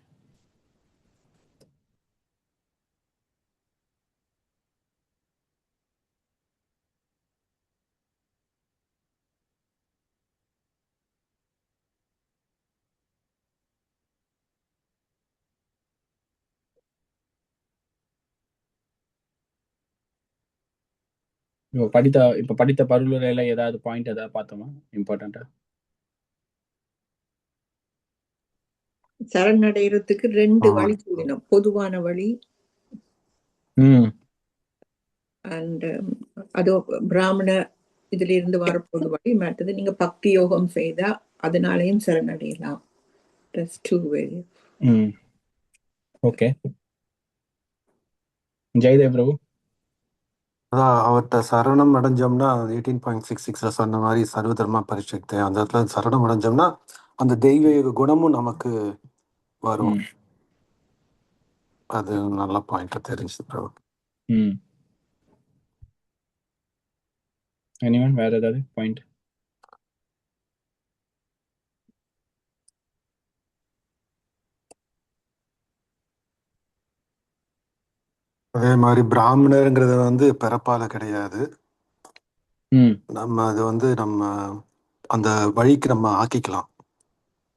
இப்ப படித்த பருளுரையில ஏதாவது பாயிண்ட் ஏதாவது பார்த்தோமா இம்பார்ட்டண்டா? சரணடைகிறதுக்கு 2 வழி சொல்லினோம். பொதுவான வழி அண்ட் அதோ பிராமண இதுல இருந்து வரப்போது வழி. மற்றது நீங்க பக்தி யோகம் செய்தா அதனாலையும் சரணடையலாம். That's 2 ways. ஓகே. ஜெயதேவ் பிரபு, அதான் அவர்கிட்ட சரணம் அடைஞ்சோம்னா 18.66ல சொன்ன மாதிரி சர்வதர்மா பரிசக்தி, அந்த இடத்துல சரணம் அடைஞ்சோம்னா அந்த தெய்வீக குணமும் நமக்கு வரும். அது நல்ல பாயிண்ட் தெரிஞ்சு ப்ரோ. எனிவன் வேற ஏதாவது பாயிண்ட்? அதே மாதிரி பிராமணருங்கிறது வந்து பிறப்பால கிடையாது. ம் நம்ம அது வந்து நம்ம அந்த வழிக்கு நம்ம ஆக்கிக்கலாம்.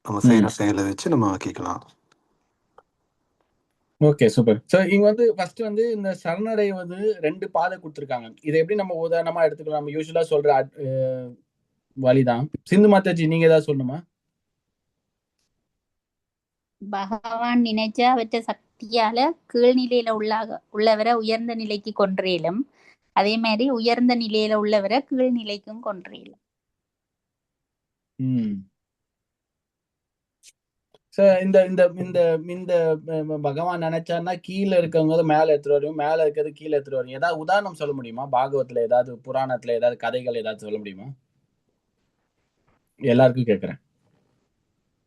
நம்ம ம் செய்யற செயலை வச்சு நம்ம ஆக்கிக்கலாம். Okay super. ஸோ இங்க வந்து ஃபர்ஸ்ட் வந்து இந்த சரணடை வந்து 2 பாதை கொடுத்துருக்காங்க. இதை எப்படி நம்ம உதாரணமா எடுத்துக்கலாம்? நம்ம யூஸ்வலா சொல்ற வழிதான். சிந்து மாதாஜி நீங்க ஏதாவது சொல்லணுமா? பகவான் நினைச்சா அவற்ற சக்தியால கீழ்நிலையில உள்ளவரை உயர்ந்த நிலைக்கு கொன்றேலும், அதே மாதிரி உயர்ந்த நிலையில உள்ளவரை கீழ்நிலைக்கும் கொன்றேலும். ம் ஸோ இந்த இந்த இந்த இந்த பகவான் நினைச்சாருன்னா கீழே இருக்கவங்க மேல எடுத்துட்டு வரும், மேல இருக்கிறது கீழே எடுத்துட்டு வரும். ஏதாவது உதாரணம் சொல்ல முடியுமா? பாகவத்துல ஏதாவது, புராணத்துல ஏதாவது கதைகள் ஏதாவது சொல்ல முடியுமா? எல்லாருக்கும் கேட்கறேன்.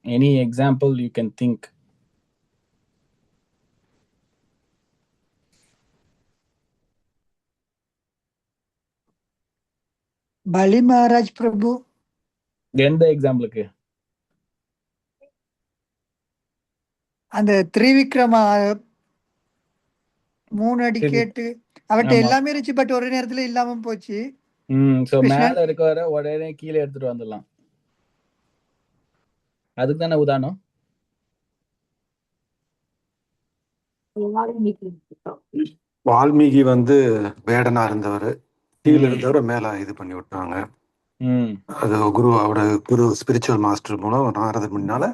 Any example you can think. பலி மகாராஜ் பிரபு. எந்த எக்ஸாம்பிளுக்கு? அந்த திரிவிக்ரமா 3 அடி கேட்டு அவட்ட ஆமா. எல்லாமே இருந்துச்சு, பட் ஒரு நேரத்துல இல்லாம போச்சு. சோ கிருஷ்ணன் மேல இருக்கவரை உடனே கீழே எடுத்துட்டு வந்துடலாம். அதுக்கு தானே உதாரணம். வால்மீகி வந்து வேடனா இருந்தவர், கீழே இருந்தவரை மேல இது பண்ணி விட்டாங்க. அது குரு ஸ்பிரிச்சுவல் மாஸ்டர் மூலம் நாரதர் முன்னால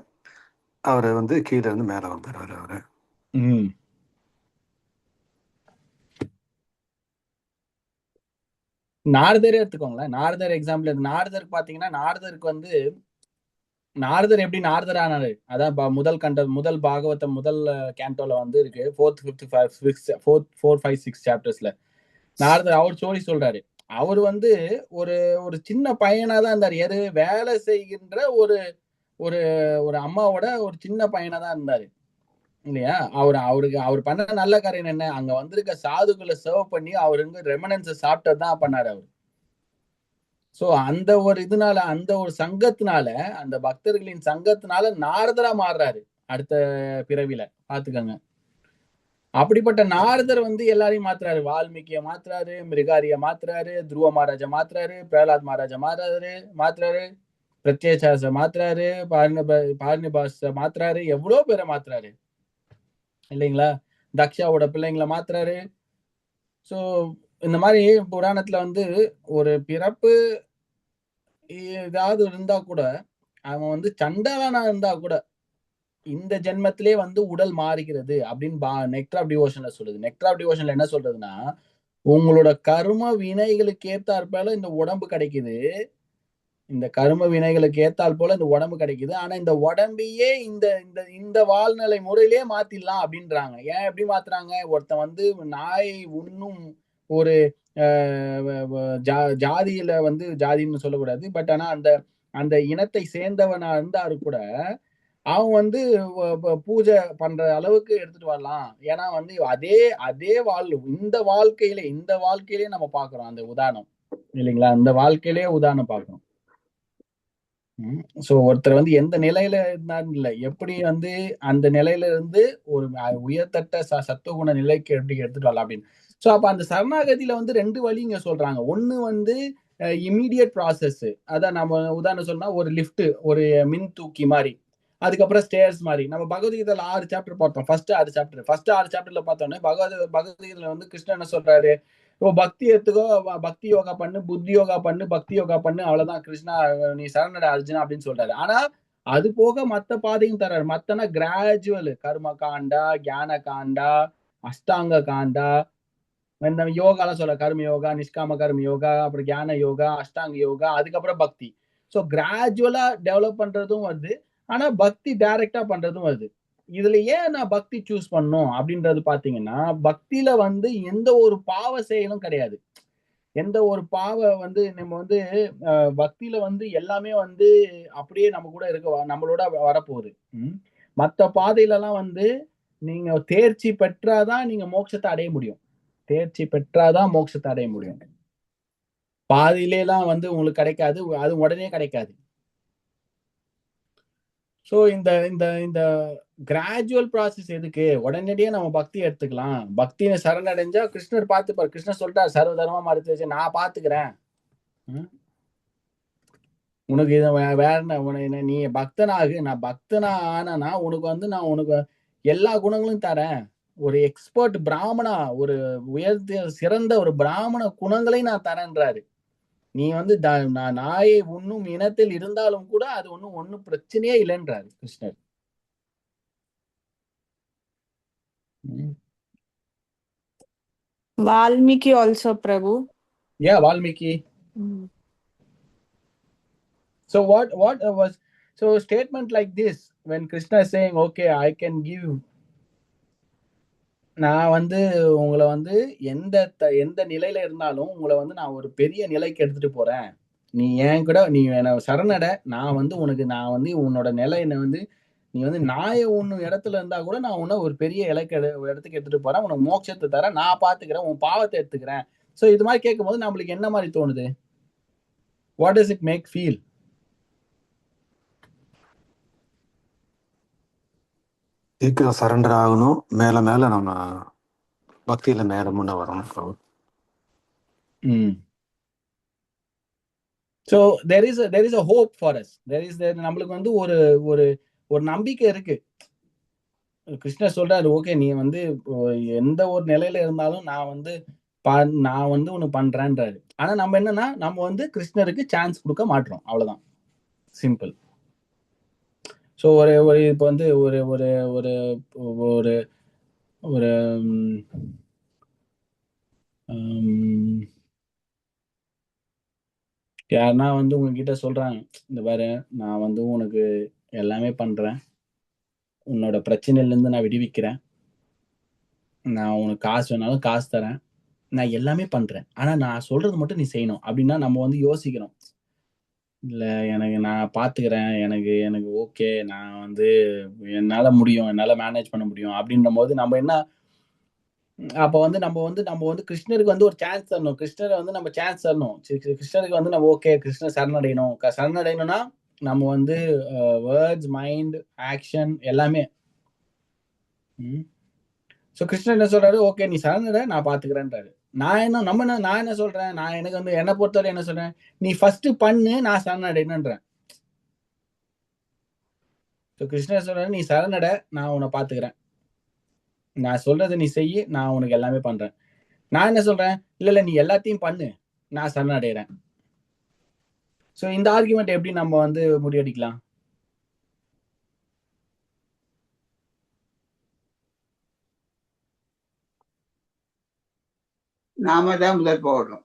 அவரை வந்து கீழே இருந்து மேல வந்துடுறாரு அவரு. நாரதரே எடுத்துக்கோங்களேன். நாரதர் எக்ஸாம்பிள். நாரதருக்கு பாத்தீங்கன்னா, நாரதருக்கு வந்து நாரதர் எப்படி நாரதர் ஆனாரு? அதான் முதல் பாகவதம் முதல் கேண்டோல வந்து இருக்கு. 4th 5th 4 5 6 சாப்டர்ஸ்ல நாரதர் அவர் ஸ்டோரி சொல்றாரு. அவர் வந்து ஒரு ஒரு சின்ன பையனா தான் இருந்தாரு. எது வேலை செய்கின்ற ஒரு ஒரு ஒரு அம்மாவோட ஒரு சின்ன பையனா தான் இருந்தாரு இல்லையா? அவர் பண்ண நல்ல காரியம் என்ன? அங்க வந்திருக்க சாதுக்களை சர்வ் பண்ணி அவர் ரெமனன்ஸ் சாப்பிட்டது தான் பண்ணாரு அவர். சோ அந்த ஒரு இதனால, அந்த ஒரு சங்கத்தினால, அந்த பக்தர்களின் சங்கத்தினால நாரதரா மாறுறாரு அடுத்த பிறவில. பாத்துக்கங்க. அப்படிப்பட்ட நாரதர் வந்து எல்லாரையும் மாத்துறாரு. வால்மீகிய மாத்துறாரு, மிருகாரிய மாத்துறாரு, துருவ மகாராஜா மாத்துறாரு, பிரகலாத் மகாராஜா மாத்துறாரு, பிரத்யேசாச மாத்துறாரு, பார்னிபாஸ் மாத்துறாரு, எவ்வளவு பேரை மாத்துறாரு இல்லைங்களா? தக்ஷாவோட பிள்ளைங்களை மாத்துறாரு. சோ இந்த மாதிரி புராணத்துல வந்து ஒரு பிறப்பு ஏதாவது இருந்தா கூட, அவன் வந்து சண்டாளனா இருந்தா கூட இந்த ஜென்மத்திலே வந்து உடல் மாறுகிறது அப்படின்னு நெக்டர் ஆஃப் டிவோஷன்ல சொல்லுது. நெக்டர் ஆஃப் டிவோஷன்ல என்ன சொல்றதுன்னா, உங்களோட கர்ம வினைகளுக்கு ஏத்தாற்போல இந்த உடம்பு கிடைக்குது. இந்த கர்ம வினைகளுக்கு ஏத்தால் போல இந்த உடம்பு கிடைக்குது. ஆனா இந்த உடம்பையே இந்த இந்த இந்த வாழ்நிலை முறையிலே மாத்திடலாம் அப்படின்றாங்க. ஏன் எப்படி மாத்துறாங்க? ஒருத்தன் வந்து நாய் உண்ணும் ஒரு ஜாதியில வந்து, ஜாதின்னு சொல்லக்கூடாது, பட் ஆனா அந்த அந்த இனத்தை சேர்ந்தவனா இருந்தாரு கூட அவன் வந்து பூஜை பண்ற அளவுக்கு எடுத்துட்டு வரலாம். ஏன்னா வந்து அதே அதே இந்த வாழ்க்கையிலே நம்ம பாக்குறோம் அந்த உதாரணம் இல்லைங்களா? இந்த வாழ்க்கையிலேயே உதாரணம் பாக்குறோம். சோ ஒருத்தர் வந்து எந்த நிலையில இருந்தாலும் இல்ல, எப்படி வந்து அந்த நிலையில இருந்து ஒரு உயர்தட்ட சத்துவகுண நிலைக்கு எப்படி எடுத்துட்டு வரலாம் அப்படின்னு. சோ அப்ப அந்த சரணாகதியில வந்து 2 வழி இங்க சொல்றாங்க. ஒண்ணு வந்து இமீடியட் ப்ராசஸ். அதான் நம்ம உதாரணம் சொன்னா ஒரு லிஃப்ட், ஒரு மின் தூக்கி மாதிரி, அதுக்கப்புறம் ஸ்டேர்ஸ் மாதிரி. நம்ம பகவத்கீதையில 6 சாப்டர் பார்த்தோம். ஃபர்ஸ்ட் 6 சாப்டர்ல பார்த்தோன்னே பகவத்கீதையில வந்து கிருஷ்ணன் என்ன சொல்றாரு? பக்தி எடுத்துக்கோ, பக்தி யோகா பண்ணு, புத்தி யோகா பண்ணு, பக்தி யோகா பண்ணு, அவ்வளவுதான் கிருஷ்ணா, நீ சரணட அர்ஜுனா அப்படின்னு சொல்றாரு. ஆனா அது போக மத்த பாதையும் தர்றாரு. மத்தனா கிராஜுவல் கர்ம காண்டா, ஞான காண்டா, அஷ்டாங்க காண்டா, இந்த யோகால சொல்ற கர்ம யோகா, நிஷ்காம கர்ம யோகா, அப்புறம் ஞான யோகா, அஷ்டாங்க யோகா, அதுக்கப்புறம் பக்தி. சோ கிராஜுவலா டெவலப் பண்றதும் வருது, ஆனா பக்தி டைரக்டா பண்றதும் வருது. இதுல ஏன் நான் பக்தி சூஸ் பண்ணும் அப்படின்றது பாத்தீங்கன்னா, பக்தியில வந்து எந்த ஒரு பாவ செயலும் கிடையாது. எந்த ஒரு பாவ வந்து நம்ம வந்து பக்தியில வந்து எல்லாமே வந்து அப்படியே நம்ம கூட நம்மளோட வரப்போகுது. மத்த பாதையில எல்லாம் வந்து நீங்க தேர்ச்சி பெற்றாதான் நீங்க மோட்சத்தை அடைய முடியும். தேர்ச்சி பெற்றாதான் மோட்சத்தை அடைய முடியும். பாதியிலே எல்லாம் வந்து உங்களுக்கு கிடைக்காது, அது உடனே கிடைக்காது. ஸோ இந்த இந்த இந்த கிராஜுவல் ப்ராசஸ் எதுக்கு? உடனடியே நம்ம பக்தி எடுத்துக்கலாம். பக்தியை சரணடைஞ்சா கிருஷ்ணர் பார்த்துப்பார். கிருஷ்ணர் சொல்லிட்டார், சர்வதர்மா மறுத்து வச்சு நான் பார்த்துக்கிறேன். உனக்கு இது வேற என்ன, நீ பக்தனாகு. நான் பக்தனா ஆனா உனக்கு நான் உனக்கு எல்லா குணங்களும் தரேன். ஒரு எக்ஸ்பர்ட் பிராமணா, ஒரு உயர்ந்த சிறந்த ஒரு பிராமண குணங்களை நான் தரேன்றாரு. நீ நாயை உண்ணும் இனத்தில் இருந்தாலும் கூட அது ஒன்னும் பிரச்சனையே இல்லைன்றாரு கிருஷ்ணர். Valmiki also, Prabhu. Yeah, Valmiki. So what was so a statement like this when Krishna is saying, okay, I can give, நான் உங்களை எந்த நிலையில இருந்தாலும் உங்களை நான் ஒரு பெரிய நிலைக்கு எடுத்துட்டு போறேன். நீ என்ன சரணட, நான் உனக்கு உன்னோட நிலை என்ன நீ நாய ஒண்ணு இடத்துல இருந்தா கூட நான் உன்ன ஒரு பெரிய இடத்துக்கு எடுத்துட்டு போறேன். உனக்கு மோட்சத்தை தரேன், நான் பாத்துக்கிறேன், உன் பாவத்தை எடுத்துக்கிறேன். சோ இது மாதிரி கேட்கும்போது நம்மளுக்கு என்ன மாதிரி தோணுது? What does it make feel? சீக்கிரம் சரண்டர் ஆகணும், மேல மேல நம்ம பக்தியில மேல முன்ன வரணும். So there is a hope for us. நம்மளுக்கு ஒரு ஒரு ஒரு நம்பிக்கை இருக்கு. கிருஷ்ணர் சொல்றாரு, ஓகே நீ எந்த ஒரு நிலையில இருந்தாலும் நான் உனக்கு பண்றேன்றாரு. ஆனா நம்ம என்னன்னா, நம்ம கிருஷ்ணருக்கு சான்ஸ் கொடுக்க மாட்டோம், அவ்வளவுதான், சிம்பிள். ஸோ ஒரு இப்போ ஒரு ஒரு ஒரு ஒரு ஒரு யாருன்னா உங்ககிட்ட சொல்றாங்க, இந்த பாரு நான் உனக்கு எல்லாமே பண்றேன், உன்னோட பிரச்சனையில இருந்து நான் விடுவிக்கிறேன், நான் உனக்கு காசு வேணாலும் காசு தரேன், நான் எல்லாமே பண்றேன், ஆனா நான் சொல்றது மட்டும் நீ செய்யணும் அப்படின்னா நம்ம யோசிக்கணும். இல்ல நான் பாத்துக்கிறேன், எனக்கு ஓகே, நான் என்னால முடியும், என்னால மேனேஜ் பண்ண முடியும் அப்படின்ற போது நம்ம என்ன, அப்ப நம்ம கிருஷ்ணருக்கு ஒரு சான்ஸ் தரணும். கிருஷ்ணரை நம்ம சான்ஸ் தரணும். கிருஷ்ணருக்கு நம்ம ஓகே கிருஷ்ணர் சரணடையணும்னா நம்ம வேர்ட்ஸ், மைண்ட், ஆக்ஷன் எல்லாமே. சோ கிருஷ்ணர் என்ன சொல்றாரு, ஓகே நீ சரணடை, நான் பாத்துக்கிறேன்றாரு. நான் என்ன சொல்றேன், நான் எனக்கு என்ன பொறுத்தவரை என்ன சொல்றேன், நீ ஃபர்ஸ்ட் பண்ணு, நான் சரணடையணும்ன்றேன். கிருஷ்ணர் சொல்றாரு, நீ சரணடை, நான் உன்னை பாத்துக்கிறேன், நான் சொல்றதை நீ செய்ய, நான் உனக்கு எல்லாமே பண்றேன். நான் என்ன சொல்றேன், இல்ல நீ எல்லாத்தையும் பண்ணு, நான் சரணடைறேன். சோ இந்த ஆர்குமெண்ட் எப்படி நம்ம முறியடிக்கலாம்? நாம தான் முதல் போடணும்.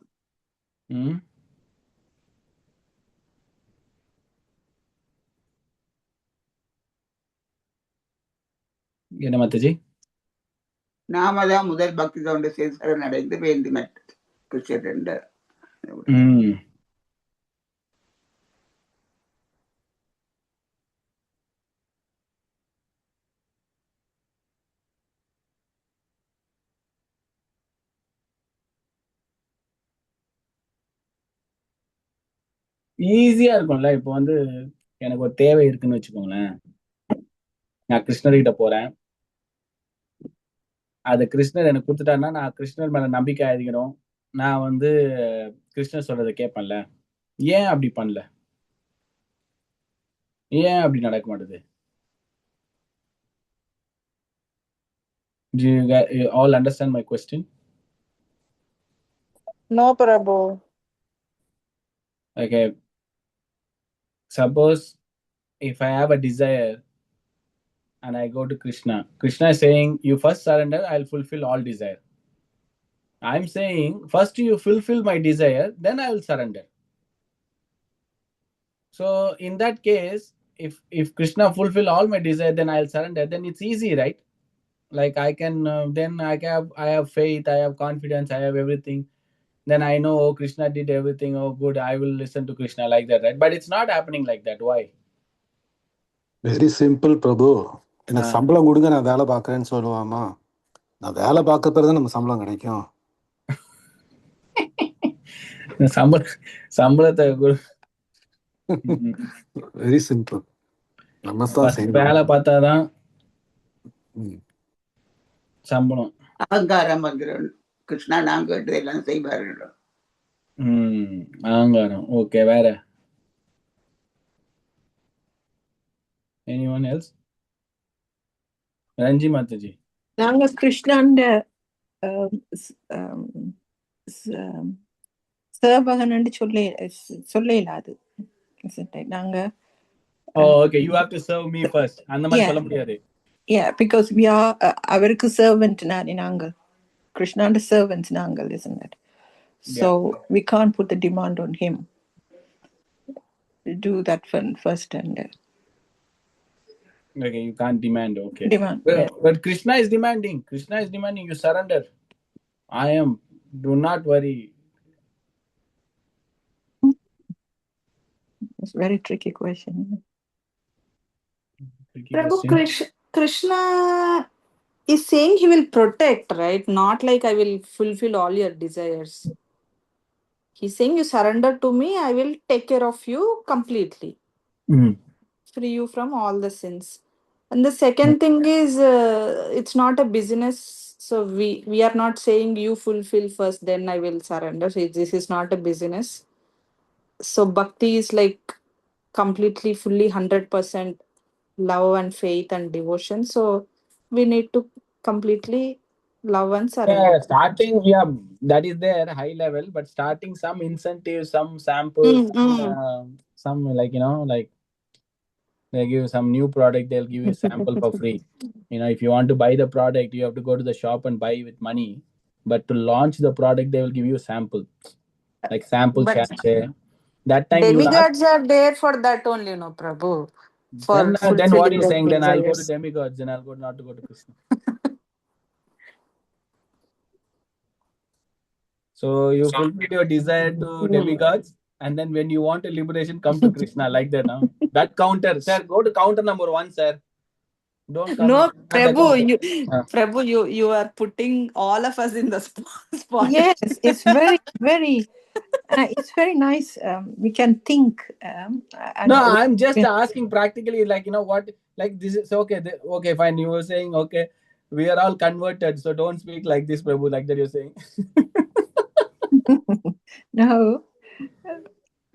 என்ன மாத்தாஜி? நாம தான் முதல் பக்தி தொண்டு சரணடைந்து வேண்டி கிருஷ்ணர். ஈஸியா இருக்கும்ல. இப்போ எனக்கு ஒரு தேவை இருக்குன்னு வச்சுக்கோங்களேன், நான் கிருஷ்ணர்கிட்ட போறேன், அது கிருஷ்ணர் எனக்கு கொடுத்துட்டாருன்னா நான் கிருஷ்ணர் மேல நம்பிக்கை அதிகணும், நான் கிருஷ்ணர் சொல்றதை கேட்பேன்ல. ஏன் அப்படி பண்ணல? ஏன் அப்படி நடக்க மாட்டேது? Do you all understand my question? No, Prabhu. Okay. Suppose if I have a desire and I go to Krishna is saying, you first surrender, I'll fulfill all desire. I'm saying, first you fulfill my desire, then I will surrender. So in that case, if Krishna fulfill all my desire, then I'll surrender, then it's easy, right? Like I can then I have faith, I have confidence, I have everything. Then I know, oh, Krishna did everything, oh good, I will listen to Krishna, like that, right? But it's not happening like that. Why? Very simple Prabhu. எனக்கு சம்பளம் கொடுங்க, நான் வேலை பார்க்கறேன்னு சொல்லுவாமா? நான் வேலை பார்க்க பிறகு நம்ம சம்பளம் கிடைக்கும். சம்பளத்தை வெரி சிம்பிள். நம்ம தான் ஃபர்ஸ்ட் செய்யணும். வேலை பார்த்தாதான் ம். சம்பளம். அகங்காரம் வந்துடும். கிருஷ்ணா நான் கேட்டதெல்லாம் செய்வார்கள். அகங்காரம். ஓகே, வேற anyone else? ரஞ்சி மாதாஜி. நாங்க கிருஷ்ணாண்ட சேவகன் சொல்ல இயலாது. நாங்க okay, you have to serve me first. அந்த மாதிரி சொல்ல முடியாது. because we are அவருக்கு servant நாங்கள் கிருஷ்ணாண்ட servants நாங்கள், isn't it? So we can't put the demand on him to do that first and Okay, you can't demand. Okay. demand. But Krishna is demanding. Krishna is demanding you surrender. I am. Do not worry. It's a very tricky question. Prabhu, Krishna is saying he will protect, right? Not like I will fulfill all your desires. He's saying you surrender to me, I will take care of you completely. Free you from all the sins. And the second thing is, it's not a business. So we are not saying you fulfill first, then I will surrender. So this is not a business. So bhakti is like completely, fully 100% love and faith and devotion. So we need to completely love and surrender. Yeah, starting, that is there, high level, but starting some incentives, some samples, some like, like they give some new product, they'll give you sample for free. If you want to buy the product, you have to go to the shop and buy with money. But to launch the product, they will give you sample, like sample sachet. That time demigods are there for that only, no, Prabhu. Then what are you saying? Then I'll go to demigods, then I'll not to go to Krishna. So you fulfill your desire to demigods, and then when you want a liberation, come to Krishna, like that now. That counter, sir, go to counter number 1, sir. Don't come. No, Prabhu, Prabhu, you are putting all of us in the spot. Yes, it's very, very, it's very nice. We can think. No, I'm just asking practically, like, what, like this is okay. Okay, fine. You were saying, okay, we are all converted, so don't speak like this, Prabhu, like that you're saying. No.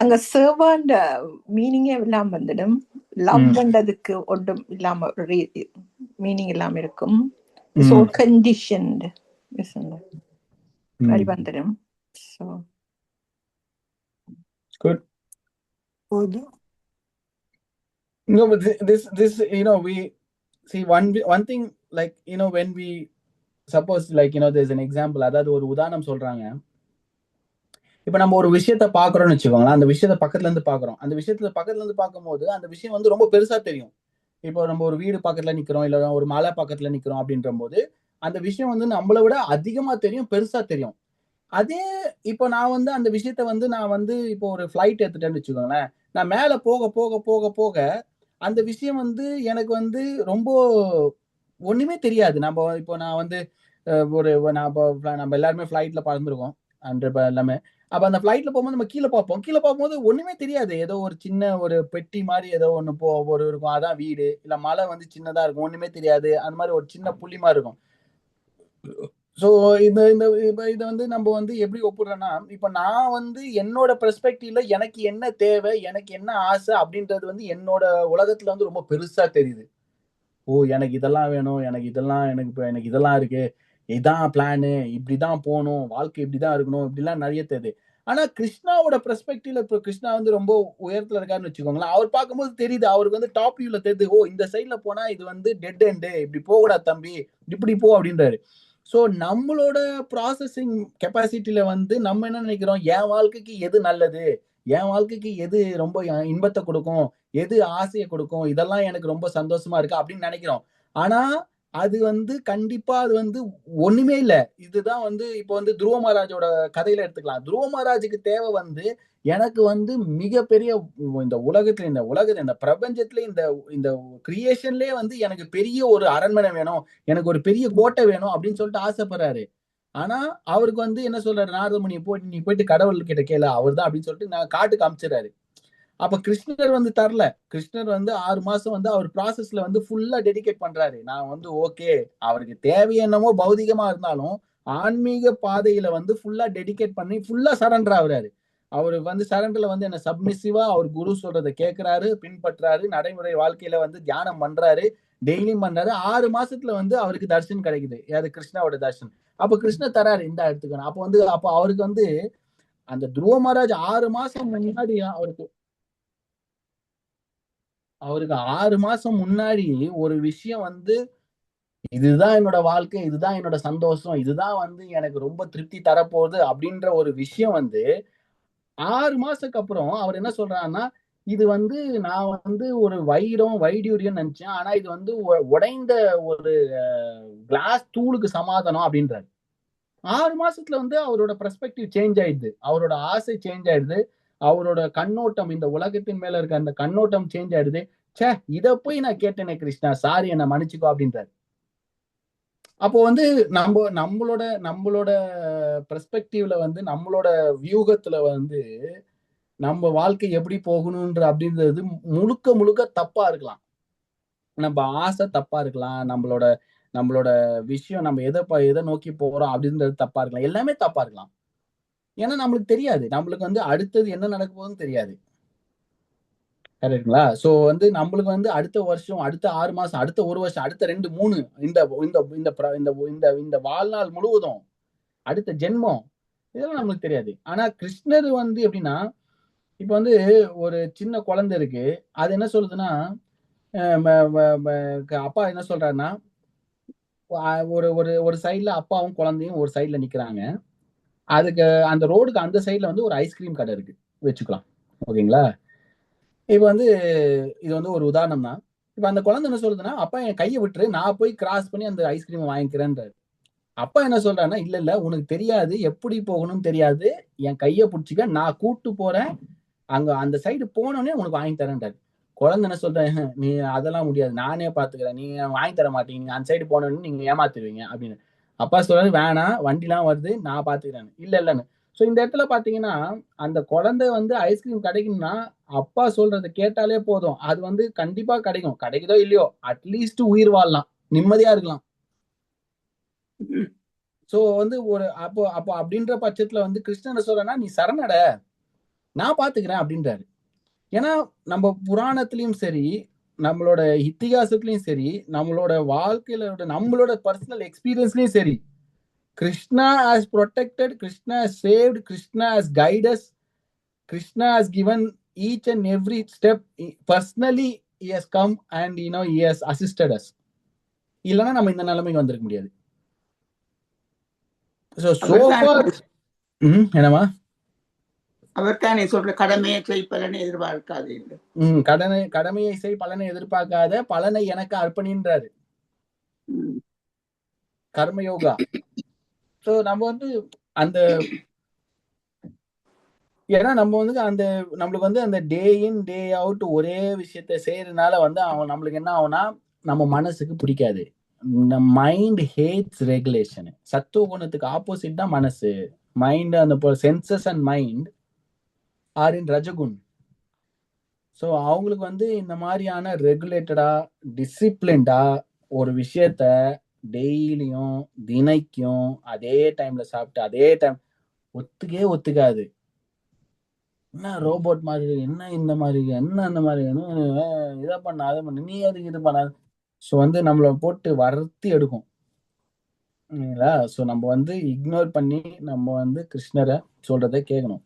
அங்க சர்வாண்ட மீனிங்கே இல்லாம வந்துடும். Love பண்றதுக்கு ஒன்றும் இல்லாம meaning இல்லாம இருக்கும். So conditioned மாதிரி வந்துடும். So good. No, but this we see one thing, like, when we suppose, like, there's an example, அதாவது ஒரு உதாரணம் சொல்றாங்க. இப்ப நம்ம ஒரு விஷயத்த பாக்குறோம்னு வச்சுக்கோங்களேன். அந்த விஷயத்த பக்கத்துல இருந்து பாக்குறோம். அந்த விஷயத்துல பக்கத்துல இருந்து பார்க்கும்போது அந்த விஷயம் வந்து ரொம்ப பெருசா தெரியும். இப்போ நம்ம ஒரு வீடு பக்கத்துல நிக்கிறோம், இல்ல ஒரு மலை பக்கத்துல நிக்கிறோம் அப்படின்ற போது அந்த விஷயம் வந்து நம்மளை விட அதிகமா தெரியும், பெருசா தெரியும். அதே இப்போ நான் வந்து அந்த விஷயத்த வந்து நான் வந்து இப்போ ஒரு ஃபிளைட் எடுத்துட்டேன்னு வச்சுக்கோங்களேன். நான் மேல போக போக போக போக அந்த விஷயம் வந்து எனக்கு வந்து ரொம்ப ஒண்ணுமே தெரியாது. இப்போ நான் வந்து நம்ம எல்லாருமே ஃபிளைட்ல பறந்துருக்கோம் எல்லாமே. அப்ப அந்த ஃபிளைட்ல போகும்போது நம்ம கீழே பார்ப்போம். ஒண்ணுமே தெரியாது. ஏதோ ஒரு சின்ன ஒரு பெட்டி மாதிரி ஏதோ ஒண்ணு இருக்கும், அதான் வீடு. இல்ல மலை வந்து சின்னதா இருக்கும், ஒண்ணுமே தெரியாது. அந்த மாதிரி ஒரு சின்ன புள்ளி மாதிரி இருக்கும். ஸோ இதை வந்து நம்ம வந்து எப்படி ஒப்புடுறோம்னா, இப்ப நான் வந்து என்னோட பெர்ஸ்பெக்டிவ்ல எனக்கு என்ன தேவை, எனக்கு என்ன ஆசை அப்படின்றது வந்து என்னோட உலகத்துல வந்து ரொம்ப பெருசா தெரியுது. எனக்கு இதெல்லாம் வேணும், எனக்கு இதெல்லாம் இருக்கு, இதான் பிளானு, இப்படிதான் போகணும், வாழ்க்கை இப்படிதான் இருக்கணும், இப்படிலாம் நிறைய தெரியுது. ஆனா கிருஷ்ணாவோட பெர்ஸ்பெக்டிவ்ல இப்போ கிருஷ்ணா வந்து ரொம்ப உயரத்துல இருக்காருன்னு வச்சுக்கோங்களேன். அவர் பார்க்கும்போது தெரியுது, அவருக்கு வந்து டாப் வியூல தெரியுது, இந்த சைட்ல போனா இது வந்து டெட் எண்டு, இப்படி போகக்கூடாது தம்பி, இப்படி போ அப்படின்றாரு. ஸோ நம்மளோட ப்ராசஸிங் கெப்பாசிட்டியில வந்து நம்ம என்ன நினைக்கிறோம், என் வாழ்க்கைக்கு எது நல்லது, என் வாழ்க்கைக்கு எது ரொம்ப இன்பத்தை கொடுக்கும், எது ஆசையை கொடுக்கும், இதெல்லாம் எனக்கு ரொம்ப சந்தோஷமா இருக்கு அப்படின்னு நினைக்கிறோம். ஆனா அது வந்து கண்டிப்பா அது வந்து ஒண்ணுமே இல்ல. இதுதான் வந்து இப்போ வந்து துருவ மகாராஜோட கதையில எடுத்துக்கலாம். துருவ மகாராஜுக்கு தேவை வந்து எனக்கு வந்து மிகப்பெரிய இந்த பிரபஞ்சத்துல இந்த கிரியேஷன்லயே வந்து எனக்கு பெரிய ஒரு அரண்மனை வேணும், எனக்கு ஒரு பெரிய கோட்டை வேணும் அப்படின்னு சொல்லிட்டு ஆசைப்படுறாரு. ஆனா அவருக்கு வந்து என்ன சொல்றாரு, நாரதமுனி நீ போயிட்டு கடவுள் கிட்ட கேளு, அவர் தான் அப்படின்னு சொல்லிட்டு நான் காட்டுக்கு அமிச்சிடறாரு. அப்ப கிருஷ்ணர் வந்து தரல. கிருஷ்ணர் வந்து 6 மாசம் வந்து அவர் ப்ராசஸ்ல வந்து ஃபுல்லா டெடிகேட் பண்றாரு. நான் வந்து ஓகே, அவருக்கு தேவை என்னமோ பௌதிகமா இருந்தாலும் ஆன்மீக பாதையில வந்து ஃபுல்லா டெடிகேட் பண்ணி ஃபுல்லா சரண்டர் ஆகுறாரு. அவரு வந்து சரண்டர்ல வந்து என்ன சப்மிசிவா அவர் குரு சொல்றதை கேட்கிறாரு, பின்பற்றாரு, நடைமுறை வாழ்க்கையில வந்து தியானம் பண்றாரு, டெய்லியும் பண்றாரு. 6 மாசத்துல வந்து அவருக்கு தர்ஷன் கிடைக்குது. யாரு? கிருஷ்ணாவோட தர்ஷன். அப்ப கிருஷ்ணர் தராரு, இந்த எடுத்துக்கணும். அப்ப வந்து அப்ப அவருக்கு வந்து அந்த துருவ மகாராஜ் 6 மாசம் முன்னாடி அவருக்கு 6 மாசம் முன்னாடி ஒரு விஷயம் வந்து இதுதான் என்னோட வாழ்க்கை, இதுதான் என்னோட சந்தோஷம், இதுதான் வந்து எனக்கு ரொம்ப திருப்தி தரப்போகுது அப்படின்ற ஒரு விஷயம் வந்து 6 மாசத்துக்கு அப்புறம் அவர் என்ன சொல்றாருன்னா, இது வந்து நான் வந்து ஒரு வைடூரியம் நினைச்சேன். ஆனா இது வந்து உடைந்த ஒரு கிளாஸ் தூளுக்கு சமாதானம் அப்படின்றாரு. 6 மாசத்துல வந்து அவரோட பெர்ஸ்பெக்டிவ் சேஞ்ச் ஆயிடுது. அவரோட ஆசை சேஞ்ச் ஆயிடுது. அவரோட கண்ணோட்டம், இந்த உலகத்தின் மேல இருக்க அந்த கண்ணோட்டம் சேஞ்ச் ஆயிடுது. ச்சே, இத போய் நான் கேட்டேனே கிருஷ்ணா, சாரி, என்ன மன்னிச்சுக்கோ அப்படின்றாரு. அப்போ வந்து நம்மளோட நம்மளோட பெர்ஸ்பெக்டிவ்ல வந்து நம்மளோட வியூகத்துல வந்து நம்ம வாழ்க்கை எப்படி போகணும்ன்ற அப்படின்றது முழுக்க முழுக்க தப்பா இருக்கலாம். நம்ம ஆசை தப்பா இருக்கலாம். நம்மளோட நம்மளோட விஷயம், நம்ம எதை நோக்கி போறோம் அப்படின்றது தப்பா இருக்கலாம். எல்லாமே தப்பா இருக்கலாம். ஏன்னா நம்மளுக்கு தெரியாது. நம்மளுக்கு வந்து அடுத்தது என்ன நடக்க போகுதுன்னு தெரியாது. கரெக்ட்டுங்களா? சோ வந்து நம்மளுக்கு வந்து அடுத்த வருஷம், அடுத்த 6 மாசம், அடுத்த 1 வருஷம், அடுத்த 2, 3 இந்த இந்த இந்த பிர இந்த இந்த இந்த வாழ்நாள் முழுவதும், அடுத்த ஜென்மம், இதெல்லாம் நம்மளுக்கு தெரியாது. ஆனா கிருஷ்ணர் வந்து எப்படின்னா, இப்ப வந்து ஒரு சின்ன குழந்தை இருக்கு. அது என்ன சொல்லுதுன்னா, அ ம ம ம அப்பா என்ன சொல்றாருன்னா, ஒரு ஒரு ஒரு சைடுல அப்பாவும் குழந்தையும் ஒரு சைடுல நிக்கிறாங்க. அதுக்கு அந்த ரோடுக்கு அந்த சைடுல வந்து ஒரு ஐஸ்கிரீம் கடை இருக்கு வச்சுக்கலாம். ஓகேங்களா? இப்ப வந்து இது வந்து ஒரு உதாரணம் தான். இப்ப அந்த குழந்தை என்ன சொல்லுதுன்னா, அப்பா என் கைய விட்டுரு, நான் போய் கிராஸ் பண்ணி அந்த ஐஸ்கிரீம் வாங்கிக்கிறேன்றாரு. அப்பா என்ன சொல்றாருன்னா, இல்ல இல்ல உனக்கு தெரியாது, எப்படி போகணும்னு தெரியாது, என் கைய புடிச்சுக்க, நான் கூட்டு போறேன், அங்க அந்த சைடு போனோனே உனக்கு வாங்கி தரேன்றாரு. குழந்தை என்ன சொல்றா, நீ அதெல்லாம் முடியாது, நானே பாத்துக்கிறேன், நீங்க வாங்கி தர மாட்டீங்க, நீங்க அந்த சைடு போனோன்னு நீங்க ஏமாத்திடுவீங்க அப்படின்னு. அப்பா சொல்றாரு, வேணாம், வண்டிலாம் வருது, நான் பாத்துக்கிறேன். இல்ல இல்லன்னு. சோ இந்த இடத்துல பாத்தீங்கன்னா, அந்த குழந்தை வந்து ஐஸ்கிரீம் கிடைக்கணும்னா அப்பா சொல்றதை கேட்டாலே போதும். அது வந்து கண்டிப்பா கிடைக்கும். கிடைக்குதோ இல்லையோ, அட்லீஸ்ட் உயிர் வாழலாம், நிம்மதியா இருக்கலாம். சோ வந்து ஒரு அப்போ அப்போ அப்படின்ற பட்சத்துல வந்து கிருஷ்ணன் சொல்றேன்னா, நீ சரணட, நான் பாத்துக்கிறேன் அப்படின்றாரு. ஏன்னா நம்ம புராணத்திலயும் சரி, நம்மளோட இத்திகாசத்திலயும் சரி, நம்மளோட வாழ்க்கையில நம்மளோட பர்சனல் எக்ஸ்பீரியன்ஸ்லயும் சரி, Krishna has protected, Krishna has saved, Krishna has guided us, Krishna has given each and every step personally. He has come and he has assisted us. இல்லனா நம்ம இந்த நிலைமைக்கு வந்திருக்க முடியாது. so far என்னமா அவர் தானே சொல்ற, கடமையை செய் பலனை எதிர்பார்க்காது. கடமையை செய் பலனை எதிர்பார்க்காத, பலனை எனக்கு அர்ப்பணின்றாரு கர்மயோகா. சோ நம்ம வந்து அந்த ஏன்னா நம்ம வந்து அந்த நம்மளுக்கு வந்து அந்த டே இன் டே அவுட் ஒரே விஷயத்த செய்யறதுனால வந்து நம்மளுக்கு என்ன ஆகும்னா, நம்ம மனசுக்கு பிடிக்காது. Mind hates regulation. சத்துவ குணத்துக்கு ஆப்போசிட் தான் மனசு. மைண்ட், அந்த senses and mind are in rajoguna. So அவங்களுக்கு வந்து இந்த மாதிரியான ரெகுலேட்டடா, டிசிப்ளின்டா ஒரு விஷயத்த டெய்லியும் தினைக்கும் அதே டைம்ல சாப்பிட்டு அதே டைம் ஒத்துக்காது. என்ன ரோபோட் மாதிரி, என்ன இந்த மாதிரி, என்ன அந்த மாதிரி, இதை பண்ண அதை பண்ண, நீ அதுக்கு இது பண்ணாது. ஸோ வந்து நம்மளை போட்டு வருத்தி எடுக்கும். ஸோ நம்ம வந்து இக்னோர் பண்ணி நம்ம வந்து கிருஷ்ணரை சொல்றதை கேட்கணும்.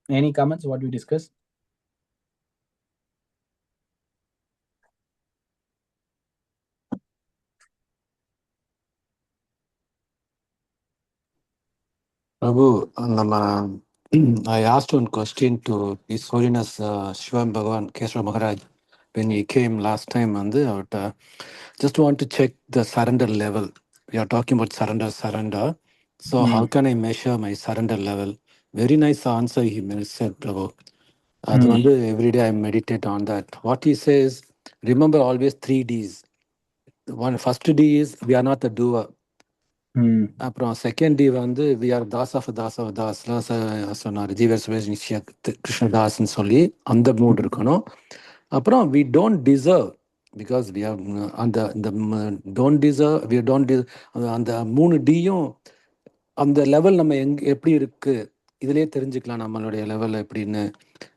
Any comments what we discuss? Prabhu, I asked one question to His Holiness Shivam Bhagavan Keshav Maharaj when he came last time. Just want to check the surrender level. We are talking about surrender. So how can I measure my surrender level? Very nice answer he said, Prabhu. Every day I meditate on that. What he says, remember always 3 Ds. First D is we are not the doer. அப்புறம் second D வந்து we are Das of தாஸ்லாம் சொன்னார் ஜீவர் சுரேஷ் நித்யா கிருஷ்ணதாஸ்ன்னு சொல்லி அந்த mood இருக்கணும். அப்புறம் we don't deserve because we have அந்த இந்த don't deserve we don't அந்த 3 டியும் அந்த லெவல் நம்ம எப்படி இருக்கு இதுலயே தெரிஞ்சுக்கலாம் நம்மளுடைய லெவல் எப்படின்னு.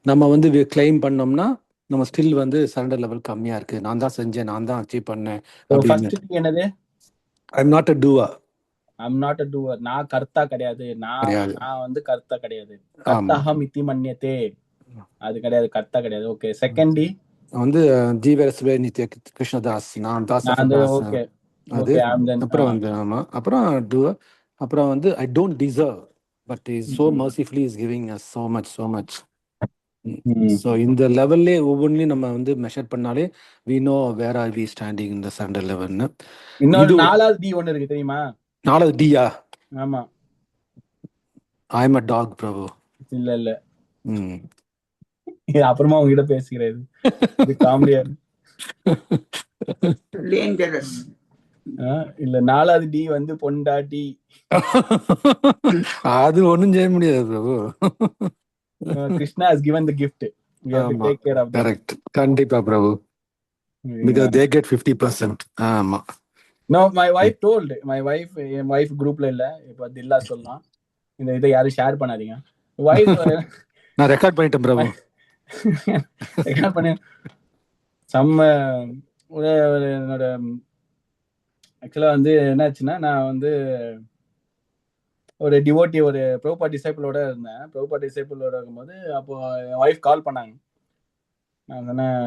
நம்ம வந்து கிளைம் பண்ணோம்னா நம்ம ஸ்டில் வந்து சரண்டர் லெவல் கம்மியா இருக்கு. நான் தான் செஞ்சேன், நான் தான் அச்சீவ் பண்ணேன் அப்படின்னு. என்னது? I am not a doer. I'm not a doer. நான் கர்த்தா கிடையாது. நான் வந்து கர்த்தா கிடையாது. ஆமா. கர்த்தஹம் இதி மன்யதே. அது கிடையாது, கர்த்தா கிடையாது. ஓகே. செகண்ட் டி வந்து ஜீவர் சுரேஷ் நித்யா கிருஷ்ணதாஸ், நான் தாஸ் ஆஃப் தாஸ். ஓகே. அது அப்புறம் வந்து ஆமா. அப்புறம் டூவர். அப்புறம் வந்து I don't deserve but is so mercifully is giving us so much. So இந்த லெவல்லே ஒவ்வொன்றையும் நம்ம வந்து மெஷர் பண்ணாலே we know where are we standing இந்த சரண்டர் லெவல்னு. இன்னொரு 4வது டி ஒன்னு இருக்கு தெரியுமா? 4வது டியா? ஆமா. I am a dog Prabhu. இல்ல அப்புறமா உங்ககிட்ட பேசுகிறேன். இது காமெடியா டேஞ்சரஸ். இல்ல 4வது டி வந்து பொண்டாட்டி. அது ஒண்ணும் செய்ய முடியாது பிரபு. Krishna has given the gift. We have to take care of them. Correct. கண்டிப்பா பிரபு. Because they get 50%. ஆமா. No, my wife told. My wife groupல இல்ல. இப்ப தில்லா சொல்லலாம். இதை யாரும் ஷேர் பண்ணாதீங்க. வைஃப் நான் ரெக்கார்ட் பண்ணிட்டேன் பிரபு. ரெக்கார்ட் பண்ணி என்னோட ஆக்சுவலா வந்து என்னாச்சுன்னா, நான் வந்து ஒரு டிவோட்டி, ஒரு பிரபுபா டிசைபிளோட இருந்தேன். பிரபுபா டிசைபிளோட இருக்கும்போது அப்போ என் ஒய்ஃப் கால் பண்ணாங்க. நான் சொன்னேன்,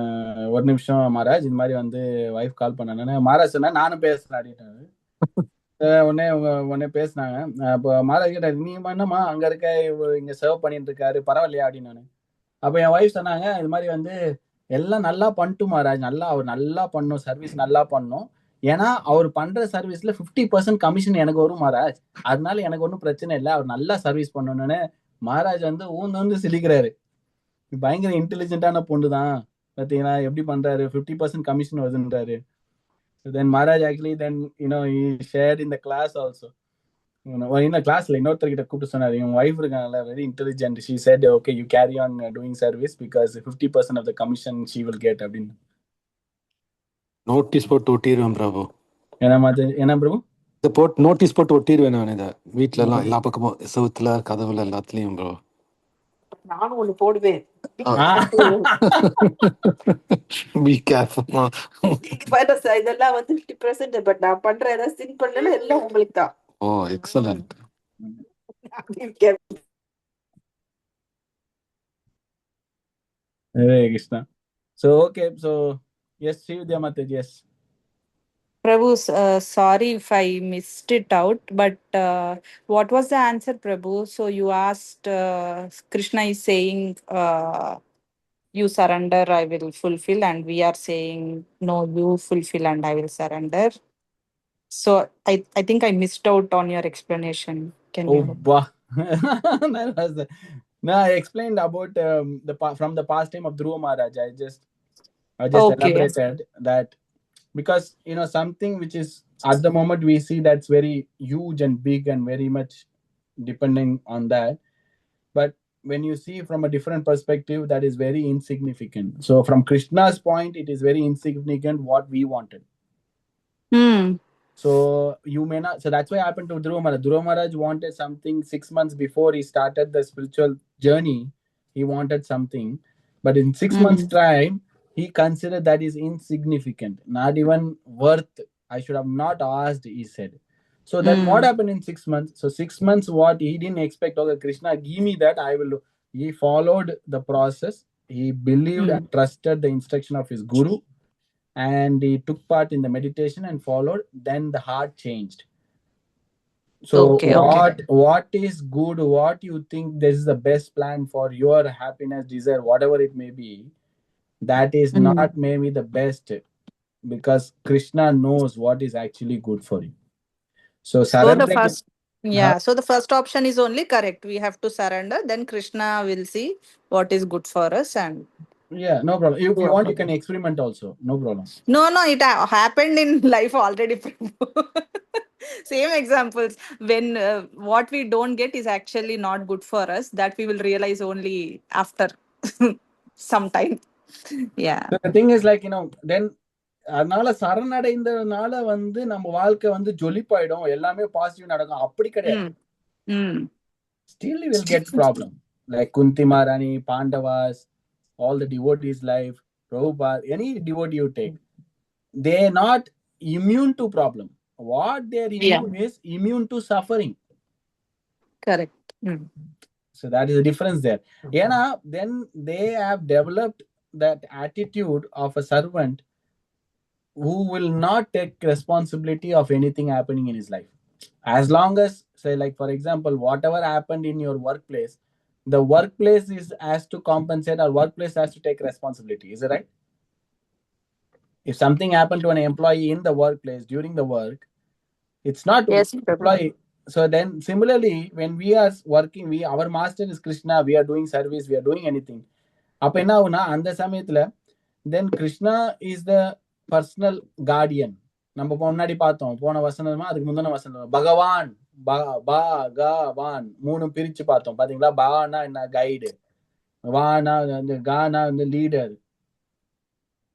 ஒரு நிமிஷம் மகாராஜ், இந்த மாதிரி வந்து ஒய்ஃப் கால் பண்ணானே. மகாராஜ் சொன்னேன், நானும் பேசுறேன் அப்படின்ட்டு. உடனே பேசினாங்க. அப்போ மகாராஜ் கேட்டாரு, நீ என்னம்மா அங்க இருக்க, இங்க சர்வ் பண்ணிட்டு இருக்காரு, பரவாயில்லையா அப்படின்னு. அப்போ என் ஒய்ஃப் சொன்னாங்க, இது மாதிரி வந்து எல்லாம் நல்லா பண்ணிட்டு மகாராஜ், அவர் நல்லா பண்ணும், சர்வீஸ் நல்லா பண்ணும். ஏன்னா அவர் பண்ற சர்வீஸ்ல 50% கமிஷன் எனக்கு வரும் மகாராஜ். அதனால எனக்கு ஒன்றும் பிரச்சனை இல்லை, அவர் நல்லா சர்வீஸ் பண்ணணும்னு. மகாராஜ் வந்து ஊந்து சிரிக்கிறாரு. பயங்கர இன்டெலிஜென்ட்டான பொண்ணு தான், பார்த்தீங்கன்னா எப்படி பண்றாரு, 50% கமிஷன் வருதுன்றாரு. Then Maharaj actually then he shared in the class also. கிளாஸ்ல இன்னொருத்தர்கிட்ட கூப்பிட்டு சொன்னாரு, என் ஒய்ஃப் இருக்காங்கல்ல, very intelligent. she said okay, you carry on doing service because 50% of the commission she will get அப்படின்னு. நோட்டீஸ் போட்டு ஒட்டிடுவேன் பிரபு. என்ன பிரபு? இதை போட்டு நோட்டீஸ் போட்டு ஒட்டிடுவேன் நான். இதை வீட்டுல எல்லாம் எல்லா பக்கமும் செவுத்துல கதவுல எல்லாத்துலயும் ப்ரோ. நானும் ஒண்ணு போடுவேன். இதெல்லாம் வந்து 50%, பட் நான் பண்ற ஏதாவது சின் பண்ணல எல்லாம் உங்களுக்கு தான். ஓ excellent. Hare Krishna. So okay, so yes, Srividya Mataji, yes. Prabhu, sorry if I missed it out, but what was the answer, Prabhu? So you asked, Krishna is saying, you surrender, I will fulfill, and we are saying, no, you fulfill and I will surrender. So I think I missed out on your explanation. Can you? Wow. No, I explained about from the past time of Dhruva Maharaj. I just Okay. elaborated that because something which is at the moment we see that's very huge and big and very much depending on that, but when you see from a different perspective, that is very insignificant. So from Krishna's point, it is very insignificant what we wanted. So you may not. So that's why happened to Dhruva Maharaj. Dhruva Maharaj wanted something 6 months before he started the spiritual journey. He wanted something, but in 6 months' time, he considered that is insignificant, not even worth. I should have not asked, he said. So then what happened in 6 months? So 6 months, what he didn't expect, okay, Krishna, give me that, I will do. He followed the process. He believed and trusted the instruction of his guru, and he took part in the meditation and followed. Then the heart changed. So what is good, what you think this is the best plan for your happiness, desire, whatever it may be, that is not maybe the best, because Krishna knows what is actually good for you. So surrendering. So the first option is only correct. We have to surrender, then Krishna will see what is good for us. And yeah, no problem. If you want, you can experiment also. No problem. No, it happened in life already. Same examples. When what we don't get is actually not good for us, that we will realize only after some time. Yeah. So the thing is like, then அதனால சரணடைந்ததுனால வந்து நம்ம வாழ்க்கை வந்து ஜொலிப்பாயிடும், எல்லாமே positive நடக்கும், அப்படி கிடையாது. Still you will get problem. Like Kunti Maharani, Pandavas, all the devotees' life, Prabhupada, any devotee you take, they are not immune to problem. What they are immune is immune to suffering. Correct. So that is the difference there. Then they have developed that attitude of a servant who will not take responsibility of anything happening in his life. As long as, say, like for example, whatever happened in your workplace, the workplace has to compensate, or workplace has to take responsibility. Is it right? If something happened to an employee in the workplace during the work, it's not Yes, employee. So then similarly, when we are working, our master is Krishna, we are doing service, we are doing anything. அப்ப என்ன ஆகுனா அந்த சமயத்துல then Krishna is the personal guardian. நம்ம முன்னாடி பார்த்தோம், போன வசனமா அதுக்கு முந்தின வசனம், பகவான் பகவான் மூணு பிரிச்சு பார்த்தோம் பாத்தீங்களா. பானா என்ன, கைடு. வானா வந்து, கானா வந்து லீடர்.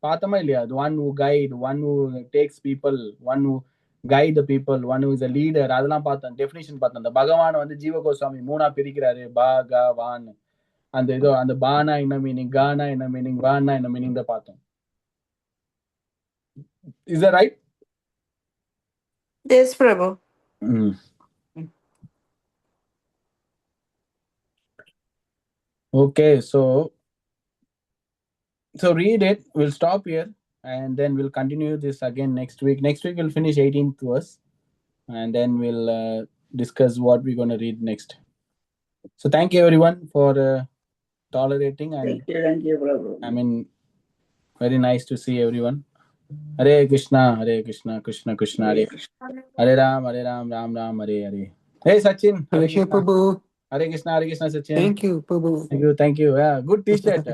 பார்த்தோமா இல்லையா? One who guide, one who takes people, one who guide the people, one who is a leader. அதெல்லாம் பார்த்தோம், டெஃபினிஷன் பார்த்தோம். அந்த பகவான் வந்து ஜீவ கோஸ்வாமி மூணா பிரிக்கிறாரு, பகவான். அந்த இதோ அந்த பானா என்ன மீனிங், கானா என்ன மீனிங், வானா என்ன மீனிங் தான் பார்த்தோம். Is that right? Yes, Prabhu. Okay, so read it. We'll stop here and then we'll continue this again next week. Next week we'll finish 18th verse and then we'll discuss what we're going to read next. So thank you everyone for tolerating, and Thank you, Prabhu. I mean, very nice to see everyone. Hare Krishna, Krishna Krishna, Hare Ram, Ram Ram, Hare Hare. Hey Sachin. Hare Krishna, Prabhu. Hare Krishna, Sachin. Thank you, Prabhu. Thank you. Yeah, good t-shirt.